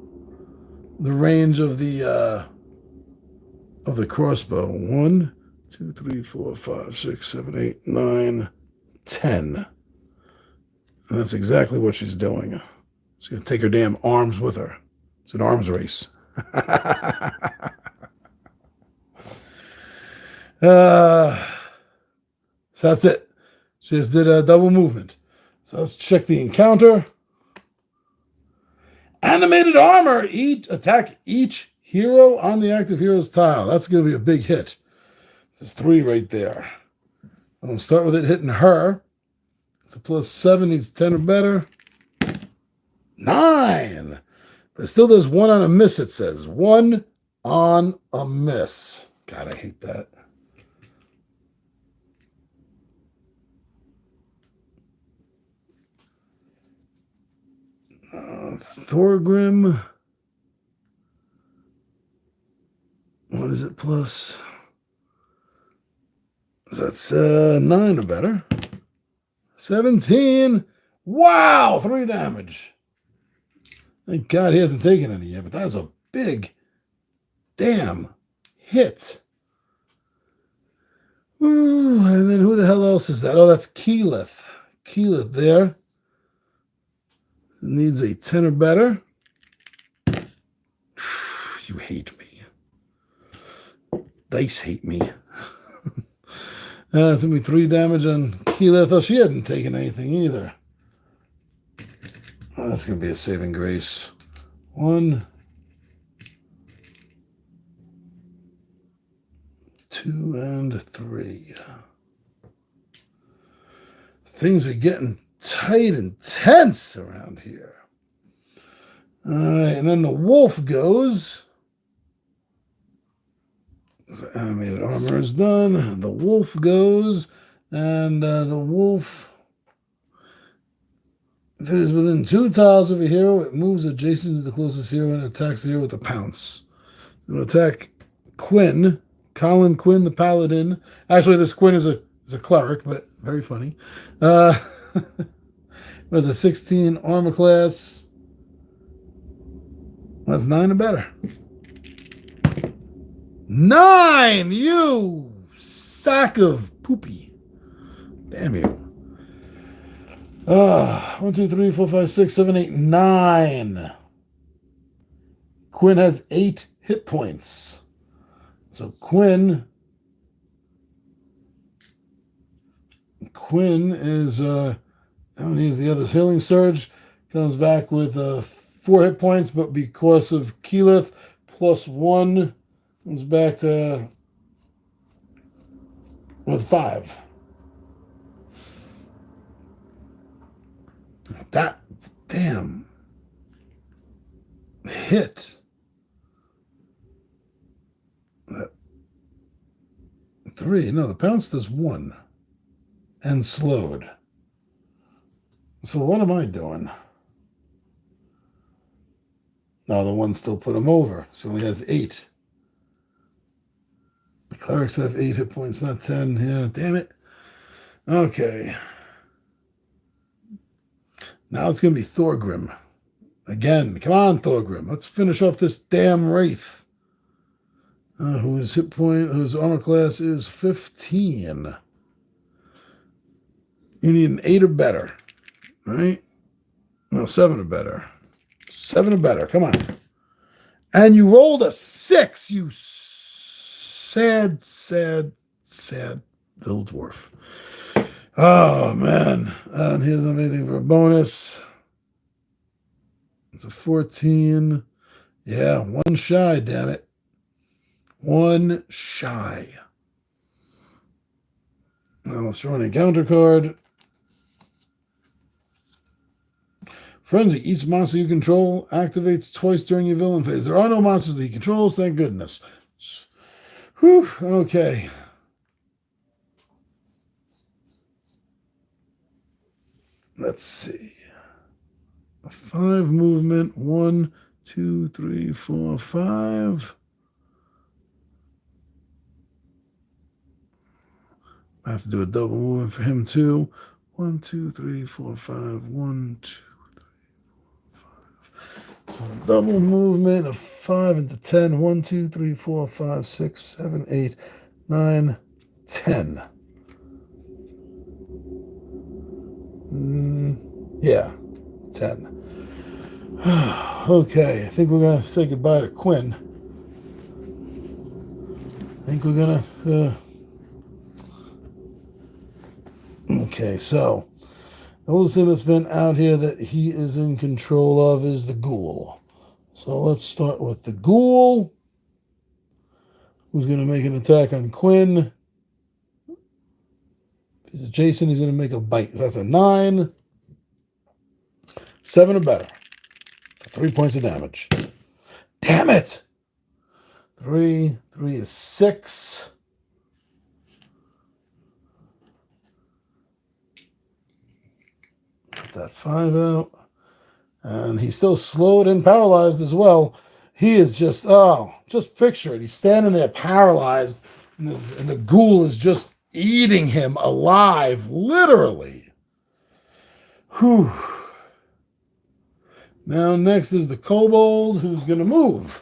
the range of the crossbow. 1, 2, 3, 4, 5, 6, 7, 8, 9, 10. And that's exactly what she's doing. She's going to take her damn arms with her. It's an arms race. So that's it. She just did a double movement. So let's check the encounter. Animated armor. Attack each hero on the active hero's tile. That's going to be a big hit. There's 3 right there. I'm going to start with it hitting her. It's a +7, needs 10 or better. 9. But it still does 1 on a miss, it says. 1 on a miss. God, I hate that. Thorgrim. What is it plus? That's 9 or better. 17. Wow, 3 damage. Thank God he hasn't taken any yet, but that was a big damn hit. Ooh, and then who the hell else is that? Oh, that's Keyleth. Keyleth there. Needs a 10 or better. You hate me. Dice hate me. That's going to be 3 damage on Keyleth. Oh, she hadn't taken anything either. Oh, that's going to be a saving grace. 1, 2, and 3. Things are getting tight and tense around here. All right, and then the wolf goes. So animated armor is done. The wolf goes, and the wolf, if it is within 2 tiles of a hero, it moves adjacent to the closest hero and attacks the hero with a pounce. It's going to attack Quinn, Colin Quinn, the Paladin. Actually, this Quinn is a cleric, but very funny. It was a 16 armor class. That's 9 or better. 9! You sack of poopy. Damn you. 1, 2, 3, 4, 5, 6, 7, 8, 9. Quinn has 8 hit points. So Quinn is he's the other healing surge. Comes back with 4 hit points, but because of Keyleth, +1 comes back with 5. That damn hit. That 3. No, the pounce does 1 and slowed. So what am I doing? No, the 1 still put him over. So he has 8. The clerics have 8 hit points, not 10. Yeah, damn it. Okay. Now it's going to be Thorgrim. Again, come on, Thorgrim. Let's finish off this damn wraith. Whose armor class is 15. You need an 8 or better, right? No, 7 or better. 7 or better. Come on. And you rolled a 6, you sad little dwarf. Oh, man. And here's anything for a bonus. It's a 14. Yeah, 1 shy, damn it. 1 shy. Now let's throw in a counter card. Frenzy. Each monster you control activates twice during your villain phase. There are no monsters that he controls, thank goodness. Whew, okay. Let's see. A 5 movement. 1, 2, 3, 4, 5. I have to do a double movement for him too. 1, 2, 3, 4, 5. 1, 2, 3, 4, 5. So double movement of 5 into 10. 1, 2, 3, 4, 5, 6, 7, 8, 9, 10. Yeah, 10. Okay, I think we're going to say goodbye to Quinn. I think we're going to... Okay, so the only thing that's been out here that he is in control of is the ghoul. So let's start with the ghoul, who's going to make an attack on Quinn. If he's adjacent, he's going to make a bite. So that's a 9. 7 or better. 3 points of damage. Damn it! 3 is 6. Put that 5 out. And he's still slowed and paralyzed as well. He is just, just picture it. He's standing there paralyzed, and the ghoul is just eating him alive, literally. Whew. Now next is the kobold, who's going to move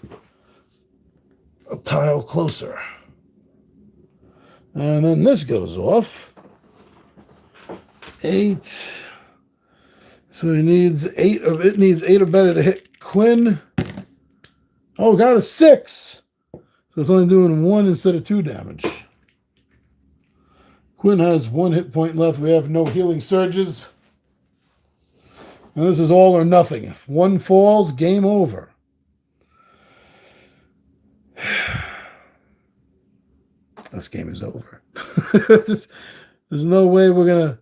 a tile closer. And then this goes off. 8. So it needs 8 or better to hit Quinn. Oh, got a 6. So it's only doing 1 instead of 2 damage. Quinn has 1 hit point left. We have no healing surges. And this is all or nothing. If 1 falls, game over. This game is over. There's no way we're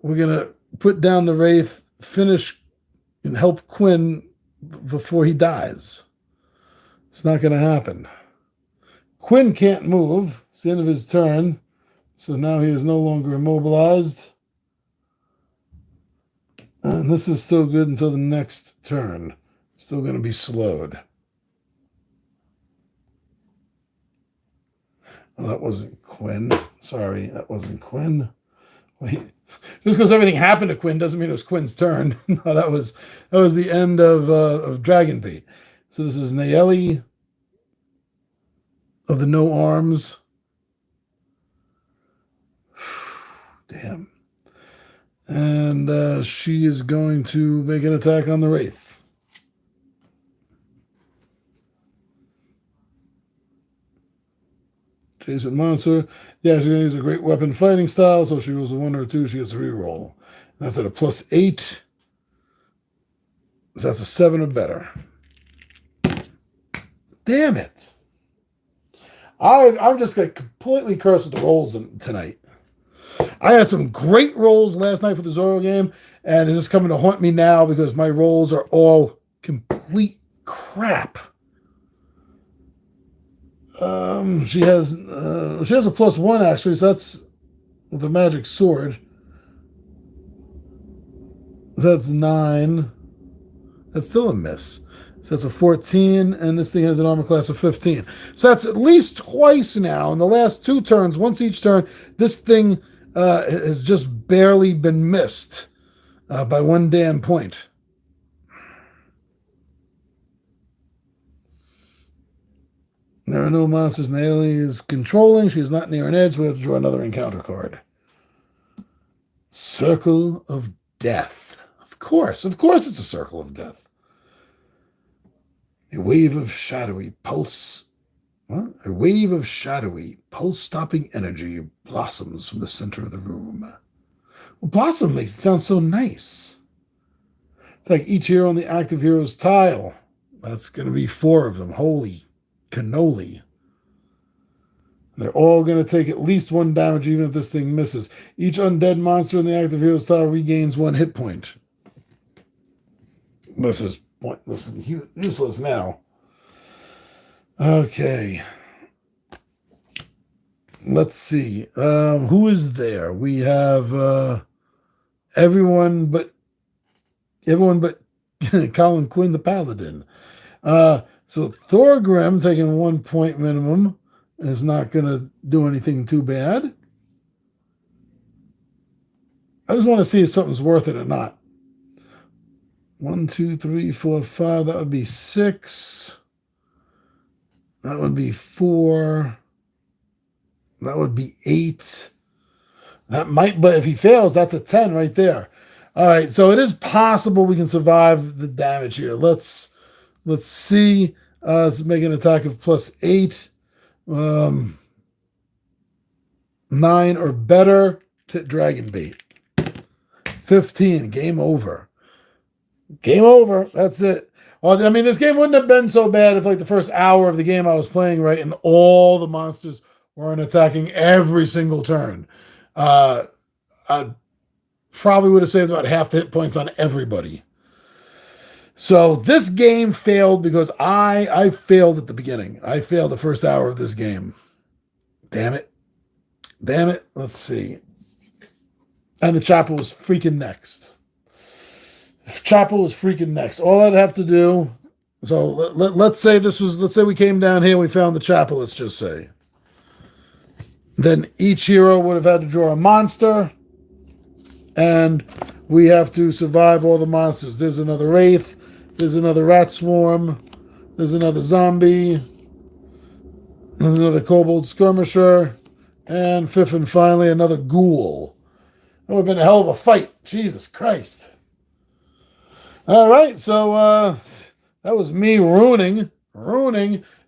gonna put down the Wraith, finish, and help Quinn before he dies. It's not gonna happen. Quinn can't move. It's the end of his turn. So now he is no longer immobilized. And this is still good until the next turn. Still going to be slowed. Oh, that wasn't Quinn. Sorry, that wasn't Quinn. Wait. Just because everything happened to Quinn doesn't mean it was Quinn's turn. No, that was the end of Dragon Pete. So this is Nayeli of the No Arms. Damn. And she is going to make an attack on the Wraith. Adjacent monster. Yeah, she's going to use a great weapon fighting style, so if she rolls a 1 or a 2, she gets a reroll. And that's at a +8. So that's a 7 or better. Damn it. I'm just going to completely curse with the rolls tonight. I had some great rolls last night for the Zorro game, and it's just coming to haunt me now because my rolls are all complete crap. She has a +1 actually, so that's with the magic sword. That's 9. That's still a miss. So that's a 14, and this thing has an armor class of 15. So that's at least twice now in the last 2 turns, once each turn, this thing has just barely been missed by 1 damn point. There are no monsters Nayeli is controlling. She is not near an edge. We have to draw another encounter card. Circle of Death. Of course it's a Circle of Death. A wave of shadowy, pulse-stopping energy blossoms from the center of the room. Well, blossom makes it sound so nice. It's like each hero on the active heroes tile. That's going to be 4 of them. Holy cannoli. They're all going to take at least 1 damage even if this thing misses. Each undead monster in the active heroes tile regains 1 hit point. This is pointless and useless now. Okay. Let's see. Who is there? We have everyone but Colin Quinn the Paladin. So Thorgrim taking 1 point minimum is not going to do anything too bad. I just want to see if something's worth it or not. 1, 2, 3, 4, 5. That would be 6. That would be 4. That would be 8. That might, but if he fails, that's a 10 right there. All right, so it is possible we can survive the damage here. Let's see. Let's make an attack of +8. 9 or better to dragon bait. 15. Game over. Game over. That's it. Well, I mean, this game wouldn't have been so bad if, like, the first hour of the game I was playing, right, and all the monsters weren't attacking every single turn. I probably would have saved about half the hit points on everybody. So this game failed because I failed at the beginning. I failed the first hour of this game. Damn it. Let's see. And the chapel was freaking next. All I'd have to do. So let's say we came down here, we found the chapel, let's just say. Then each hero would have had to draw a monster. And we have to survive all the monsters. There's another wraith. There's another rat swarm. There's another zombie. There's another kobold skirmisher. And fifth and finally, another ghoul. That would have been a hell of a fight. Jesus Christ. All right, so that was me ruining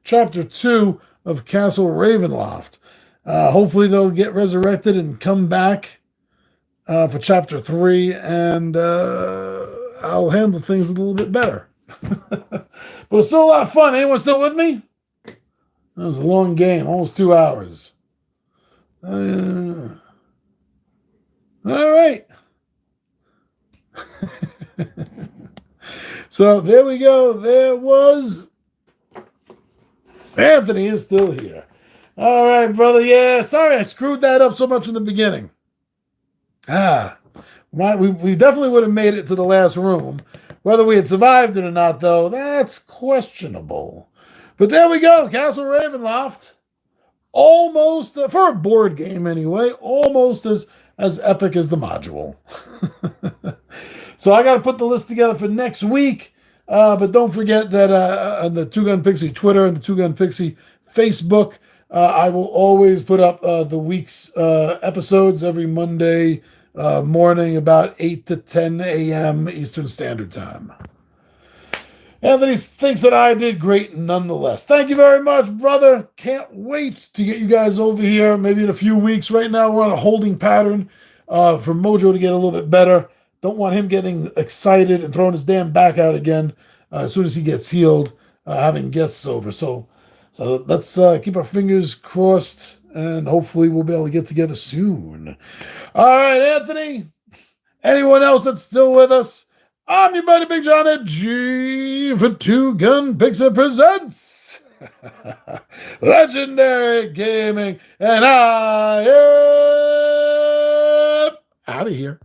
Chapter 2 of Castle Ravenloft. Hopefully they'll get resurrected and come back for Chapter 3, and I'll handle things a little bit better. But it's still a lot of fun. Anyone still with me? That was a long game, almost 2 hours. All right. So there we go. There was Anthony is still here. All right, brother. Yeah, sorry I screwed that up so much in the beginning. We definitely would have made it to the last room. Whether we had survived it or not, though, that's questionable. But there we go. Castle Ravenloft. Almost, for a board game anyway, almost as epic as the module. So I got to put the list together for next week. But don't forget that on the Two Gun Pixie Twitter and the Two Gun Pixie Facebook, I will always put up the week's episodes every Monday morning about 8 to 10 a.m. Eastern Standard Time. Anthony thinks that I did great nonetheless. Thank you very much, brother. Can't wait to get you guys over here maybe in a few weeks. Right now we're on a holding pattern for Mojo to get a little bit better. Don't want him getting excited and throwing his damn back out again as soon as he gets healed, having guests over. So let's keep our fingers crossed, and hopefully we'll be able to get together soon. All right, Anthony. Anyone else that's still with us? I'm your buddy Big John at G for Two Gun Pixie Presents Legendary Gaming, and I am out of here.